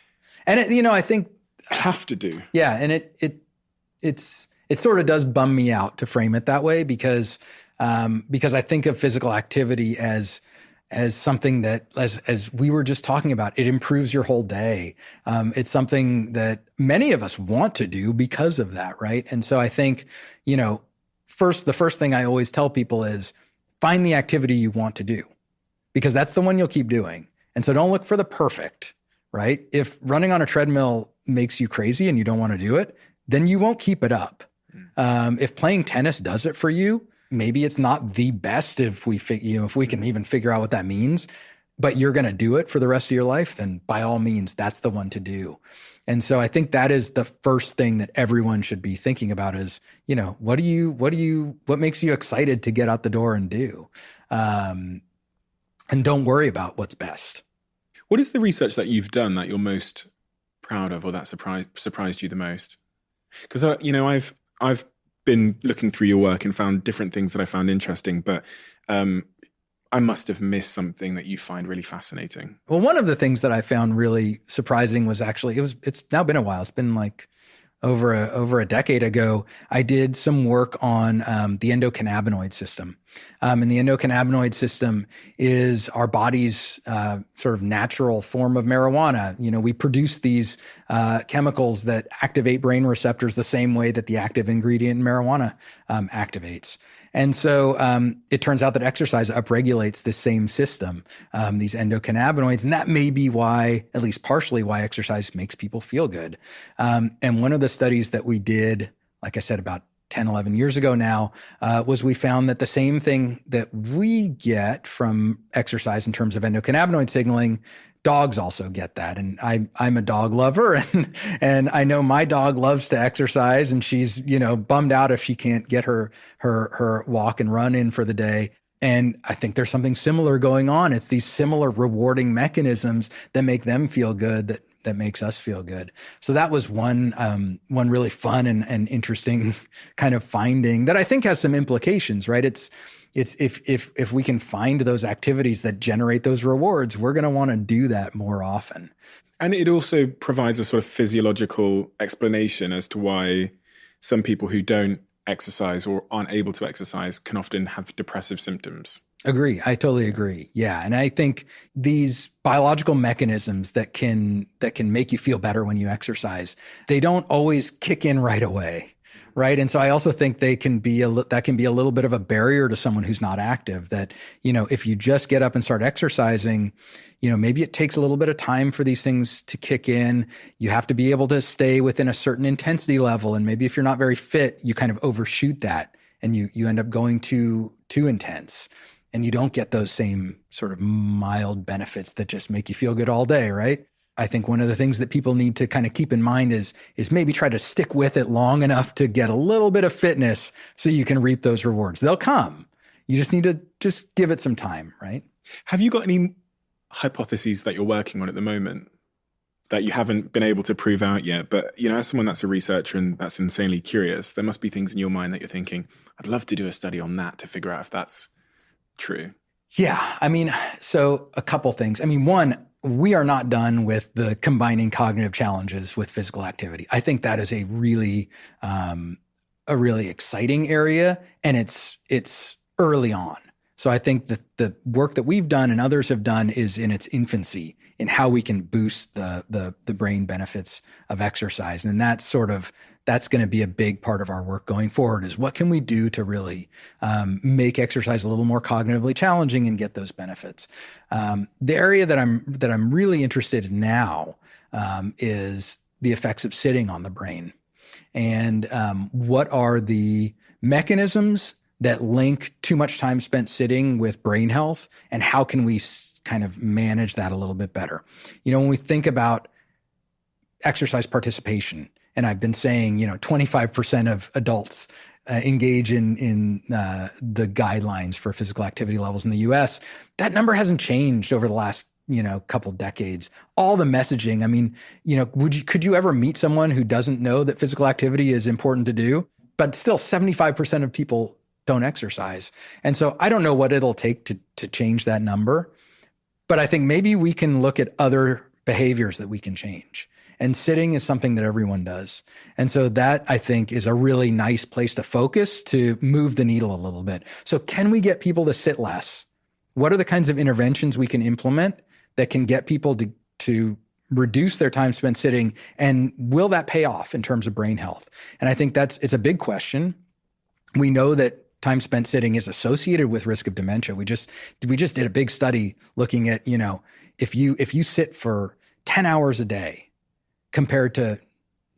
And, I think... Have to do. Yeah. And it sort of does bum me out to frame it that way because I think of physical activity as something that, as we were just talking about, it improves your whole day. It's something that many of us want to do because of that, right? And so I think, the first thing I always tell people is find the activity you want to do because that's the one you'll keep doing. And so don't look for the perfect, right? If running on a treadmill makes you crazy and you don't want to do it, then you won't keep it up. If playing tennis does it for you, maybe it's not the best if we can even figure out what that means, but you're going to do it for the rest of your life, then by all means, that's the one to do. And so I think that is the first thing that everyone should be thinking about is, what makes you excited to get out the door and do? And don't worry about what's best. What is the research that you've done that you're most proud of or that surprised you the most? Because, I've been looking through your work and found different things that I found interesting, but I must have missed something that you find really fascinating. Well, one of the things that I found really surprising was actually, it's now been a while. It's been like over a decade ago. I did some work on the endocannabinoid system. And the endocannabinoid system is our body's sort of natural form of marijuana. We produce these chemicals that activate brain receptors the same way that the active ingredient in marijuana activates. And so it turns out that exercise upregulates this same system, these endocannabinoids. And that may be why, at least partially why exercise makes people feel good. And one of the studies that we did, like I said, about 10, 11 years ago now, was we found that the same thing that we get from exercise in terms of endocannabinoid signaling, dogs also get that. And I'm a dog lover and I know my dog loves to exercise and she's, bummed out if she can't get her walk and run in for the day. And I think there's something similar going on. It's these similar rewarding mechanisms that make them feel good that makes us feel good. So that was one really fun and interesting kind of finding that I think has some implications, right? It's if we can find those activities that generate those rewards, we're going to want to do that more often. And it also provides a sort of physiological explanation as to why some people who don't exercise or aren't able to exercise can often have depressive symptoms. Agree. I totally agree. Yeah. And I think these biological mechanisms that can make you feel better when you exercise, they don't always kick in right away. Right. And so I also think that can be a little bit of a barrier to someone who's not active that, if you just get up and start exercising, maybe it takes a little bit of time for these things to kick in. You have to be able to stay within a certain intensity level. And maybe if you're not very fit, you kind of overshoot that and you end up going too intense and you don't get those same sort of mild benefits that just make you feel good all day. Right. I think one of the things that people need to kind of keep in mind is maybe try to stick with it long enough to get a little bit of fitness so you can reap those rewards. They'll come. You just need to just give it some time, right? Have you got any hypotheses that you're working on at the moment that you haven't been able to prove out yet? But, as someone that's a researcher and that's insanely curious, there must be things in your mind that you're thinking, I'd love to do a study on that to figure out if that's true. Yeah. So a couple things. One, we are not done with the combining cognitive challenges with physical activity. I think that is a really exciting area, and it's early on. So I think the work that we've done and others have done is in its infancy in how we can boost the brain benefits of exercise, and that's going to be a big part of our work going forward is what can we do to really make exercise a little more cognitively challenging and get those benefits. The area that I'm really interested in now is the effects of sitting on the brain and what are the mechanisms that link too much time spent sitting with brain health and how can we kind of manage that a little bit better. When we think about exercise participation, and I've been saying, 25% of adults engage in the guidelines for physical activity levels in the US. That number hasn't changed over the last, couple decades. All the messaging, I mean, could you ever meet someone who doesn't know that physical activity is important to do? But still 75% of people don't exercise. And so I don't know what it'll take to change that number. But I think maybe we can look at other behaviors that we can change. And sitting is something that everyone does. And so that, I think, is a really nice place to focus to move the needle a little bit. So can we get people to sit less? What are the kinds of interventions we can implement that can get people to reduce their time spent sitting? And will that pay off in terms of brain health? And I think it's a big question. We know that time spent sitting is associated with risk of dementia. We just did a big study looking at, if you sit for 10 hours a day compared to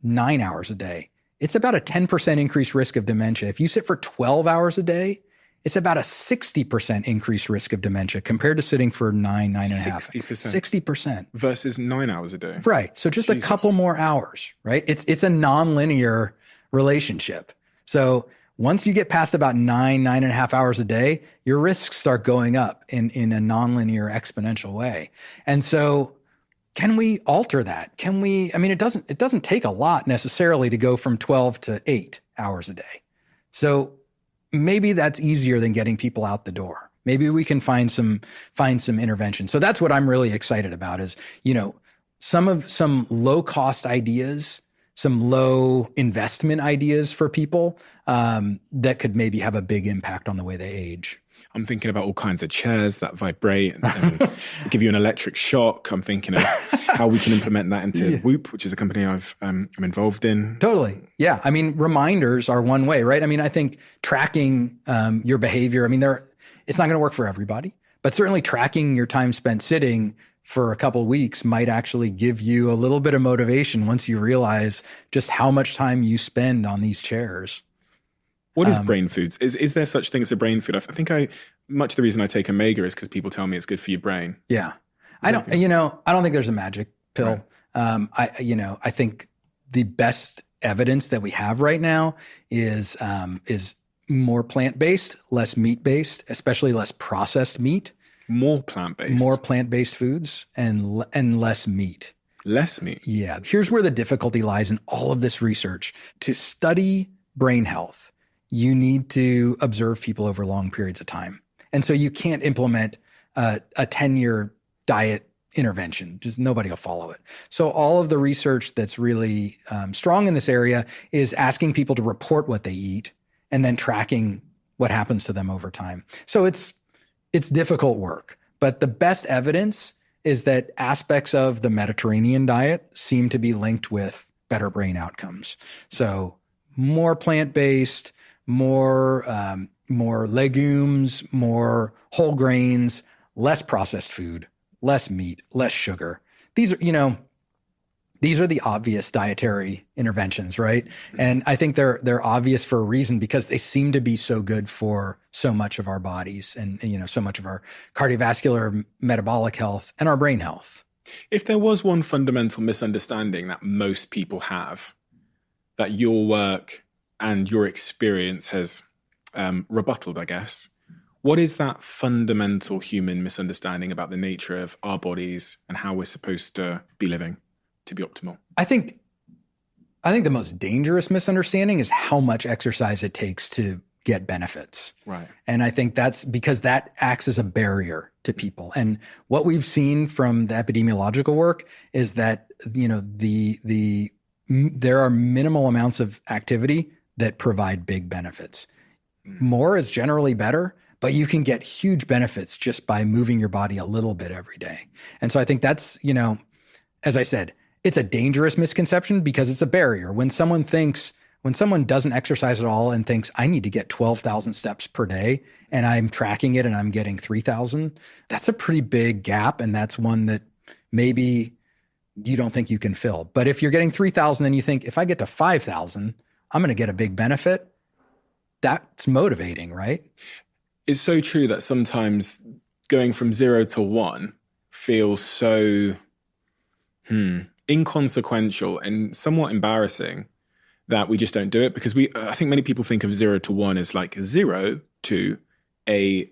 9 hours a day, it's about a 10% increased risk of dementia. If you sit for 12 hours a day, it's about a 60% increased risk of dementia compared to sitting for 9 and a half. 60%. Versus 9 hours a day. Right. So just a couple more hours, right? It's a nonlinear relationship. So once you get past about 9 and a half hours a day, your risks start going up in a nonlinear exponential way. And so can we alter that? It doesn't take a lot necessarily to go from 12 to 8 hours a day. So maybe that's easier than getting people out the door. Maybe we can find some intervention. So that's what I'm really excited about is, some low cost ideas, some low investment ideas for people that could maybe have a big impact on the way they age. I'm thinking about all kinds of chairs that vibrate and give you an electric shock. I'm thinking of how we can implement that into Whoop, which is a company I'm involved in. Totally. Yeah. Reminders are one way, right? I think tracking your behavior, it's not going to work for everybody, but certainly tracking your time spent sitting for a couple of weeks might actually give you a little bit of motivation once you realize just how much time you spend on these chairs. What is brain foods? Is there such thing as a brain food? I think much of the reason I take omega is because people tell me it's good for your brain. Yeah. I don't think there's a magic pill. Right. I think the best evidence that we have right now is more plant-based, less meat-based, especially less processed meat. More plant-based. More plant-based foods and less meat. Less meat. Yeah. Here's where the difficulty lies in all of this research. To study brain health, you need to observe people over long periods of time. And so you can't implement a 10-year diet intervention. Just nobody will follow it. So all of the research that's really strong in this area is asking people to report what they eat and then tracking what happens to them over time. So it's difficult work, but the best evidence is that aspects of the Mediterranean diet seem to be linked with better brain outcomes. So more plant-based, more legumes, more whole grains, less processed food, less meat, less sugar. These are the obvious dietary interventions, right? And I think they're obvious for a reason because they seem to be so good for so much of our bodies and so much of our cardiovascular, metabolic health and our brain health. If there was one fundamental misunderstanding that most people have, that your work and your experience has rebutted, I guess, what is that fundamental human misunderstanding about the nature of our bodies and how we're supposed to be living to be optimal? I think the most dangerous misunderstanding is how much exercise it takes to get benefits. Right. And I think that's because that acts as a barrier to people. And what we've seen from the epidemiological work is that, there are minimal amounts of activity that provide big benefits. More is generally better, but you can get huge benefits just by moving your body a little bit every day. And so I think that's, as I said, it's a dangerous misconception because it's a barrier. When someone doesn't exercise at all and thinks, I need to get 12,000 steps per day and I'm tracking it and I'm getting 3,000, that's a pretty big gap. And that's one that maybe you don't think you can fill. But if you're getting 3,000 and you think, if I get to 5,000, I'm going to get a big benefit, that's motivating, right? It's so true that sometimes going from 0 to 1 feels so inconsequential and somewhat embarrassing that we just don't do it, because I think many people think of 0 to 1 as like 0 to a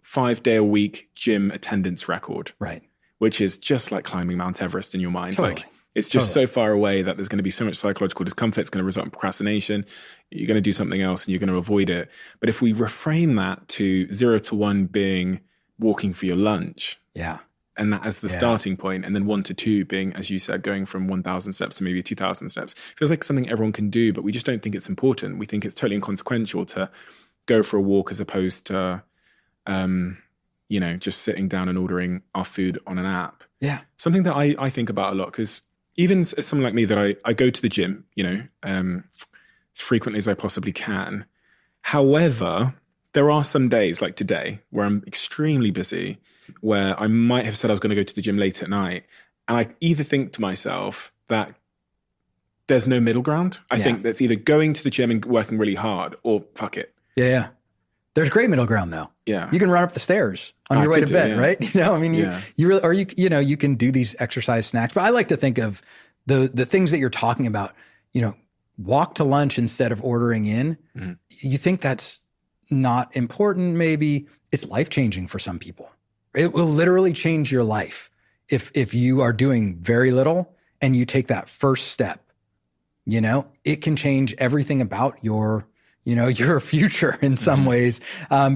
5-day-a-week gym attendance record. Right. Which is just like climbing Mount Everest in your mind. Totally. Like, it's just so far away that there's going to be so much psychological discomfort. It's going to result in procrastination. You're going to do something else and you're going to avoid it. But if we reframe that to 0 to 1 being walking for your lunch. Yeah. And that as the starting point, and then 1 to 2 being, as you said, going from 1,000 steps to maybe 2,000 steps. Feels like something everyone can do, but we just don't think it's important. We think it's totally inconsequential to go for a walk as opposed to, just sitting down and ordering our food on an app. Yeah. Something that I think about a lot, because even as someone like me, that I go to the gym, as frequently as I possibly can. However, there are some days like today where I'm extremely busy, where I might have said I was going to go to the gym late at night. And I either think to myself that there's no middle ground. I think that's either going to the gym and working really hard, or fuck it. Yeah. There's great middle ground though. Yeah. You can run up the stairs on your way to bed, right? You really, or you can do these exercise snacks. But I like to think of the things that you're talking about, walk to lunch instead of ordering in. Mm-hmm. You think that's not important, maybe. It's life-changing for some people. It will literally change your life if you are doing very little and you take that first step. It can change everything about your future in some ways,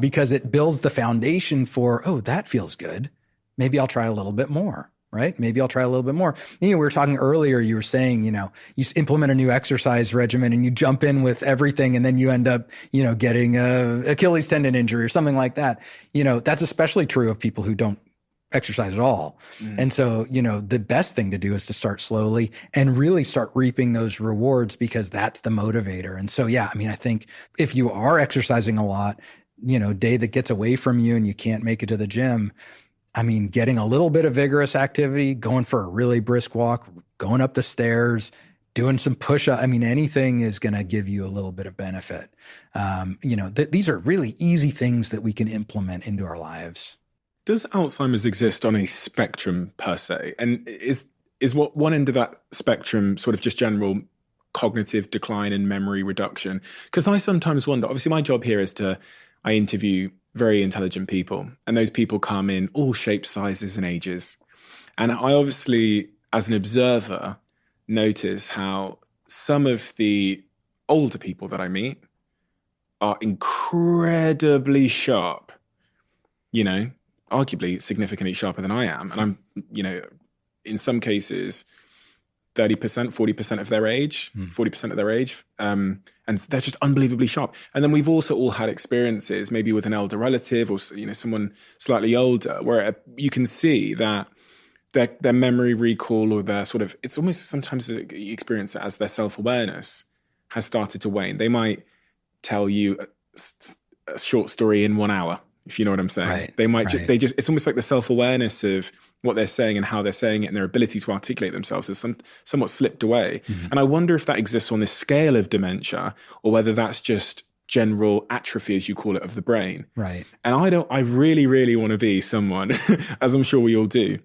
because it builds the foundation for, oh, that feels good. Maybe I'll try a little bit more, right? Maybe I'll try a little bit more. We were talking earlier, you were saying, you implement a new exercise regimen and you jump in with everything, and then you end up, getting a Achilles tendon injury or something like that. That's especially true of people who don't exercise at all. And so, the best thing to do is to start slowly and really start reaping those rewards, because that's the motivator. And so, I think if you are exercising a lot, day that gets away from you and you can't make it to the gym, getting a little bit of vigorous activity, going for a really brisk walk, going up the stairs, doing some push-up, anything is going to give you a little bit of benefit. These are really easy things that we can implement into our lives. Does Alzheimer's exist on a spectrum per se? And is what one end of that spectrum sort of just general cognitive decline and memory reduction? Because I sometimes wonder, obviously my job here is I interview very intelligent people, and those people come in all shapes, sizes, and ages. And I obviously, as an observer, notice how some of the older people that I meet are incredibly sharp, arguably significantly sharper than I am. And I'm, in some cases, 30%, 40% of their age, 40% of their age. And they're just unbelievably sharp. And then we've also all had experiences, maybe with an elder relative or, someone slightly older, where you can see that their memory recall, or their sort of, it's almost sometimes you experience it as their self-awareness has started to wane. They might tell you a short story in 1 hour, if you know what I'm saying. Right, they might it's almost like the self-awareness of what they're saying and how they're saying it, and their ability to articulate themselves has somewhat slipped away. Mm-hmm. And I wonder if that exists on this scale of dementia, or whether that's just general atrophy, as you call it, of the brain. Right. And I really, really want to be someone, as I'm sure we all do,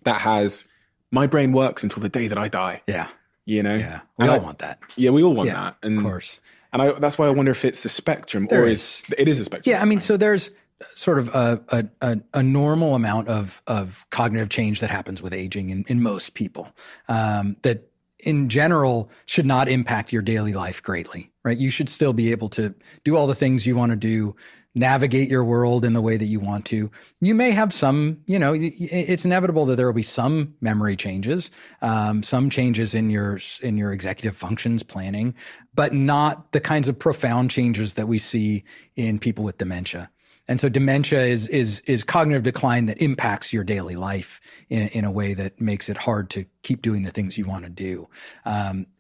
that has, my brain works until the day that I die. Yeah. Yeah. We all want that. Yeah, we all want that. And, of course. And that's why I wonder if it's the spectrum, It is a spectrum. Yeah, so there's sort of a normal amount of cognitive change that happens with aging in most people, that in general should not impact your daily life greatly, right? You should still be able to do all the things you want to do, navigate your world in the way that you want to. You may have some, it's inevitable that there will be some memory changes, some changes in your executive functions planning, but not the kinds of profound changes that we see in people with dementia. And so dementia is cognitive decline that impacts your daily life in a way that makes it hard to keep doing the things you want to do.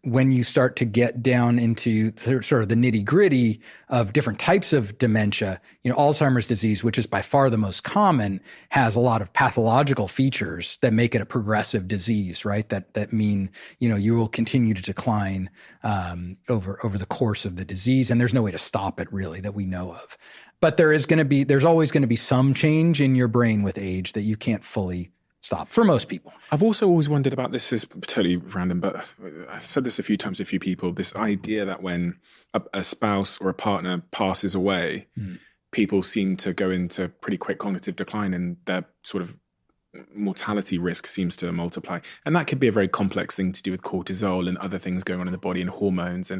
When you start to get down into sort of the nitty-gritty of different types of dementia, Alzheimer's disease, which is by far the most common, has a lot of pathological features that make it a progressive disease, right? That mean, you will continue to decline over the course of the disease, and there's no way to stop it really that we know of. But there's always going to be some change in your brain with age that you can't fully stop for most people. I've also always wondered about this, is totally random, but I've said this a few times to a few people, this idea that when a spouse or a partner passes away, people seem to go into pretty quick cognitive decline and their sort of mortality risk seems to multiply. And that could be a very complex thing to do with cortisol and other things going on in the body and hormones.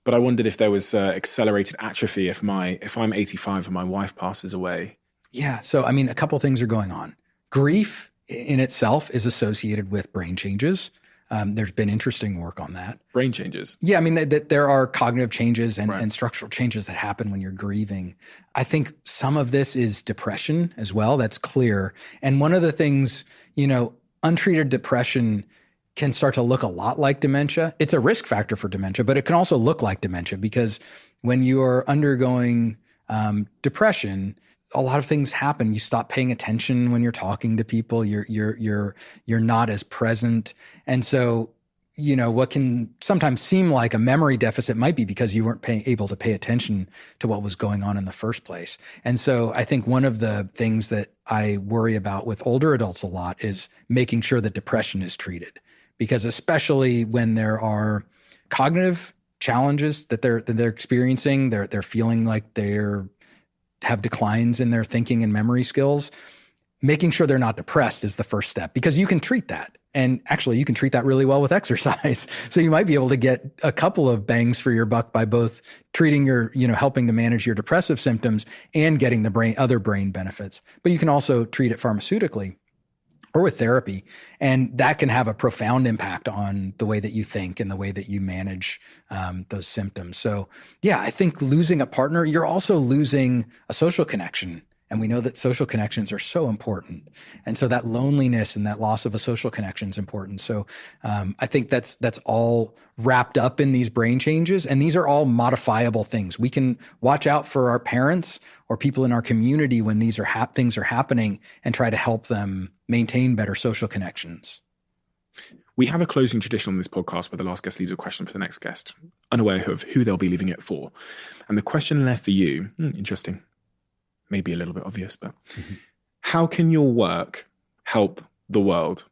But I wondered if there was accelerated atrophy if I'm 85 and my wife passes away. Yeah. So, I mean, a couple things are going on. Grief in itself is associated with brain changes. There's been interesting work on that. Brain changes? Yeah, I mean, there are cognitive changes and structural changes that happen when you're grieving. I think some of this is depression as well. That's clear. And one of the things, untreated depression can start to look a lot like dementia. It's a risk factor for dementia, but it can also look like dementia because when you are undergoing depression, a lot of things happen. You stop paying attention when you're talking to people. You're not as present. And so, what can sometimes seem like a memory deficit might be because you weren't able to pay attention to what was going on in the first place. And so I think one of the things that I worry about with older adults a lot is making sure that depression is treated, because especially when there are cognitive challenges that they're experiencing, they're feeling like have declines in their thinking and memory skills, making sure they're not depressed is the first step, because you can treat that. And actually, you can treat that really well with exercise. So you might be able to get a couple of bangs for your buck by both treating helping to manage your depressive symptoms and getting the other brain benefits. But you can also treat it pharmaceutically or with therapy. And that can have a profound impact on the way that you think and the way that you manage those symptoms. So yeah, I think losing a partner, you're also losing a social connection. And we know that social connections are so important. And so that loneliness and that loss of a social connection is important. So I think that's all wrapped up in these brain changes. And these are all modifiable things. We can watch out for our parents or people in our community when these things are happening and try to help them maintain better social connections. We have a closing tradition on this podcast where the last guest leaves a question for the next guest, unaware of who they'll be leaving it for. And the question left for you, interesting, maybe a little bit obvious, but how can your work help the world?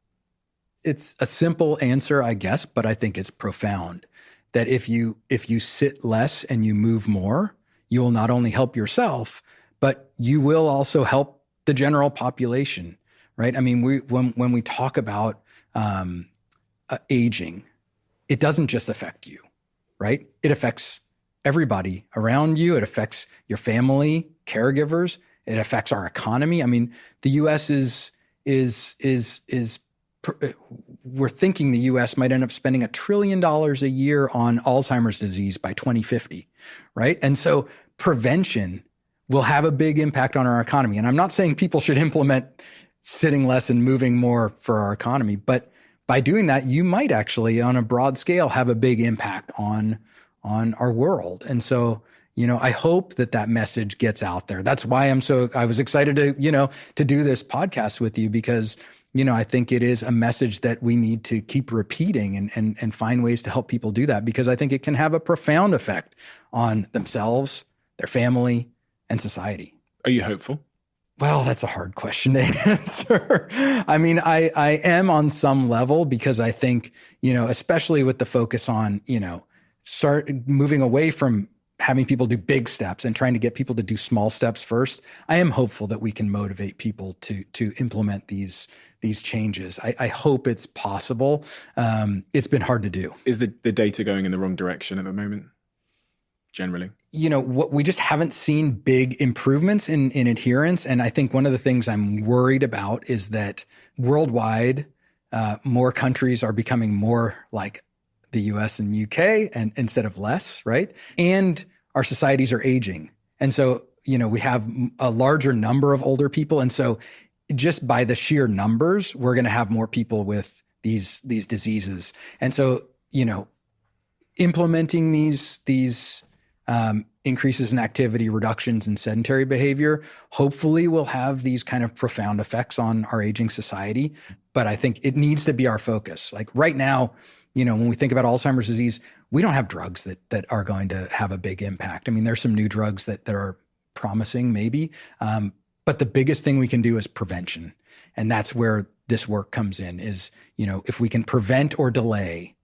It's a simple answer, I guess, but I think it's profound. That if you sit less and you move more, you will not only help yourself, but you will also help the general population, right? I mean, when we talk about aging, it doesn't just affect you, right? It affects everybody around you. It affects your family, caregivers. It affects our economy. I mean, the U.S. we're thinking the U.S. might end up spending $1 trillion a year on Alzheimer's disease by 2050, right? And so prevention will have a big impact on our economy. And I'm not saying people should implement sitting less and moving more for our economy, but by doing that, you might actually, on a broad scale, have a big impact on our world. And so, I hope that message gets out there. That's why I was excited to do this podcast with you, because, I think it is a message that we need to keep repeating and find ways to help people do that, because I think it can have a profound effect on themselves, their family, and society. Are you hopeful? Well, that's a hard question to answer. I mean, I am on some level, because I think, especially with the focus on, start moving away from having people do big steps and trying to get people to do small steps first. I am hopeful that we can motivate people to implement these changes. I hope it's possible. It's been hard to do. Is the data going in the wrong direction at the moment, generally? What we just haven't seen big improvements in adherence. And I think one of the things I'm worried about is that worldwide, more countries are becoming more like the US and UK and instead of less, right? And our societies are aging. And so, we have a larger number of older people. And so just by the sheer numbers, we're going to have more people with these diseases. And so, implementing these increases in activity, reductions in sedentary behavior, hopefully will have these kind of profound effects on our aging society. But I think it needs to be our focus. Like right now, when we think about Alzheimer's disease, we don't have drugs that are going to have a big impact. I mean, there's some new drugs that are promising maybe, but the biggest thing we can do is prevention. And that's where this work comes in is, if we can prevent or delay,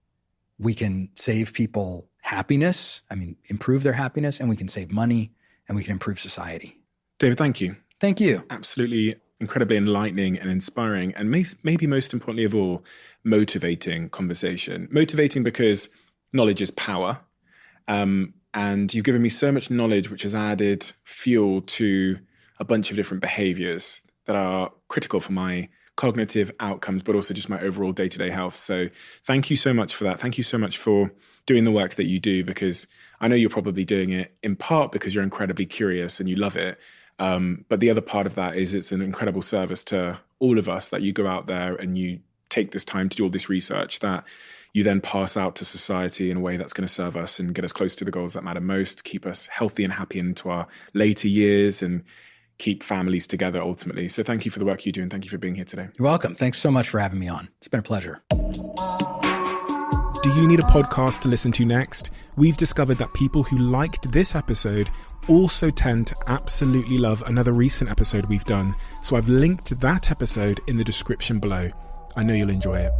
we can save people happiness, improve their happiness, and we can save money, and we can improve society. David, thank you. Thank you. Absolutely incredibly enlightening and inspiring, and maybe most importantly of all, motivating conversation. Motivating because knowledge is power. And you've given me so much knowledge, which has added fuel to a bunch of different behaviors that are critical for my cognitive outcomes, but also just my overall day-to-day health. So thank you so much for that. Thank you so much for doing the work that you do, because I know you're probably doing it in part because you're incredibly curious and you love it. But the other part of that is it's an incredible service to all of us that you go out there and you take this time to do all this research that you then pass out to society in a way that's going to serve us and get us close to the goals that matter most, keep us healthy and happy into our later years, and keep families together ultimately. So thank you for the work you do, and thank you for being here today. You're welcome. Thanks so much for having me on. It's been a pleasure. Do you need a podcast to listen to next? We've discovered that people who liked this episode also tend to absolutely love another recent episode we've done. So I've linked that episode in the description below. I know you'll enjoy it.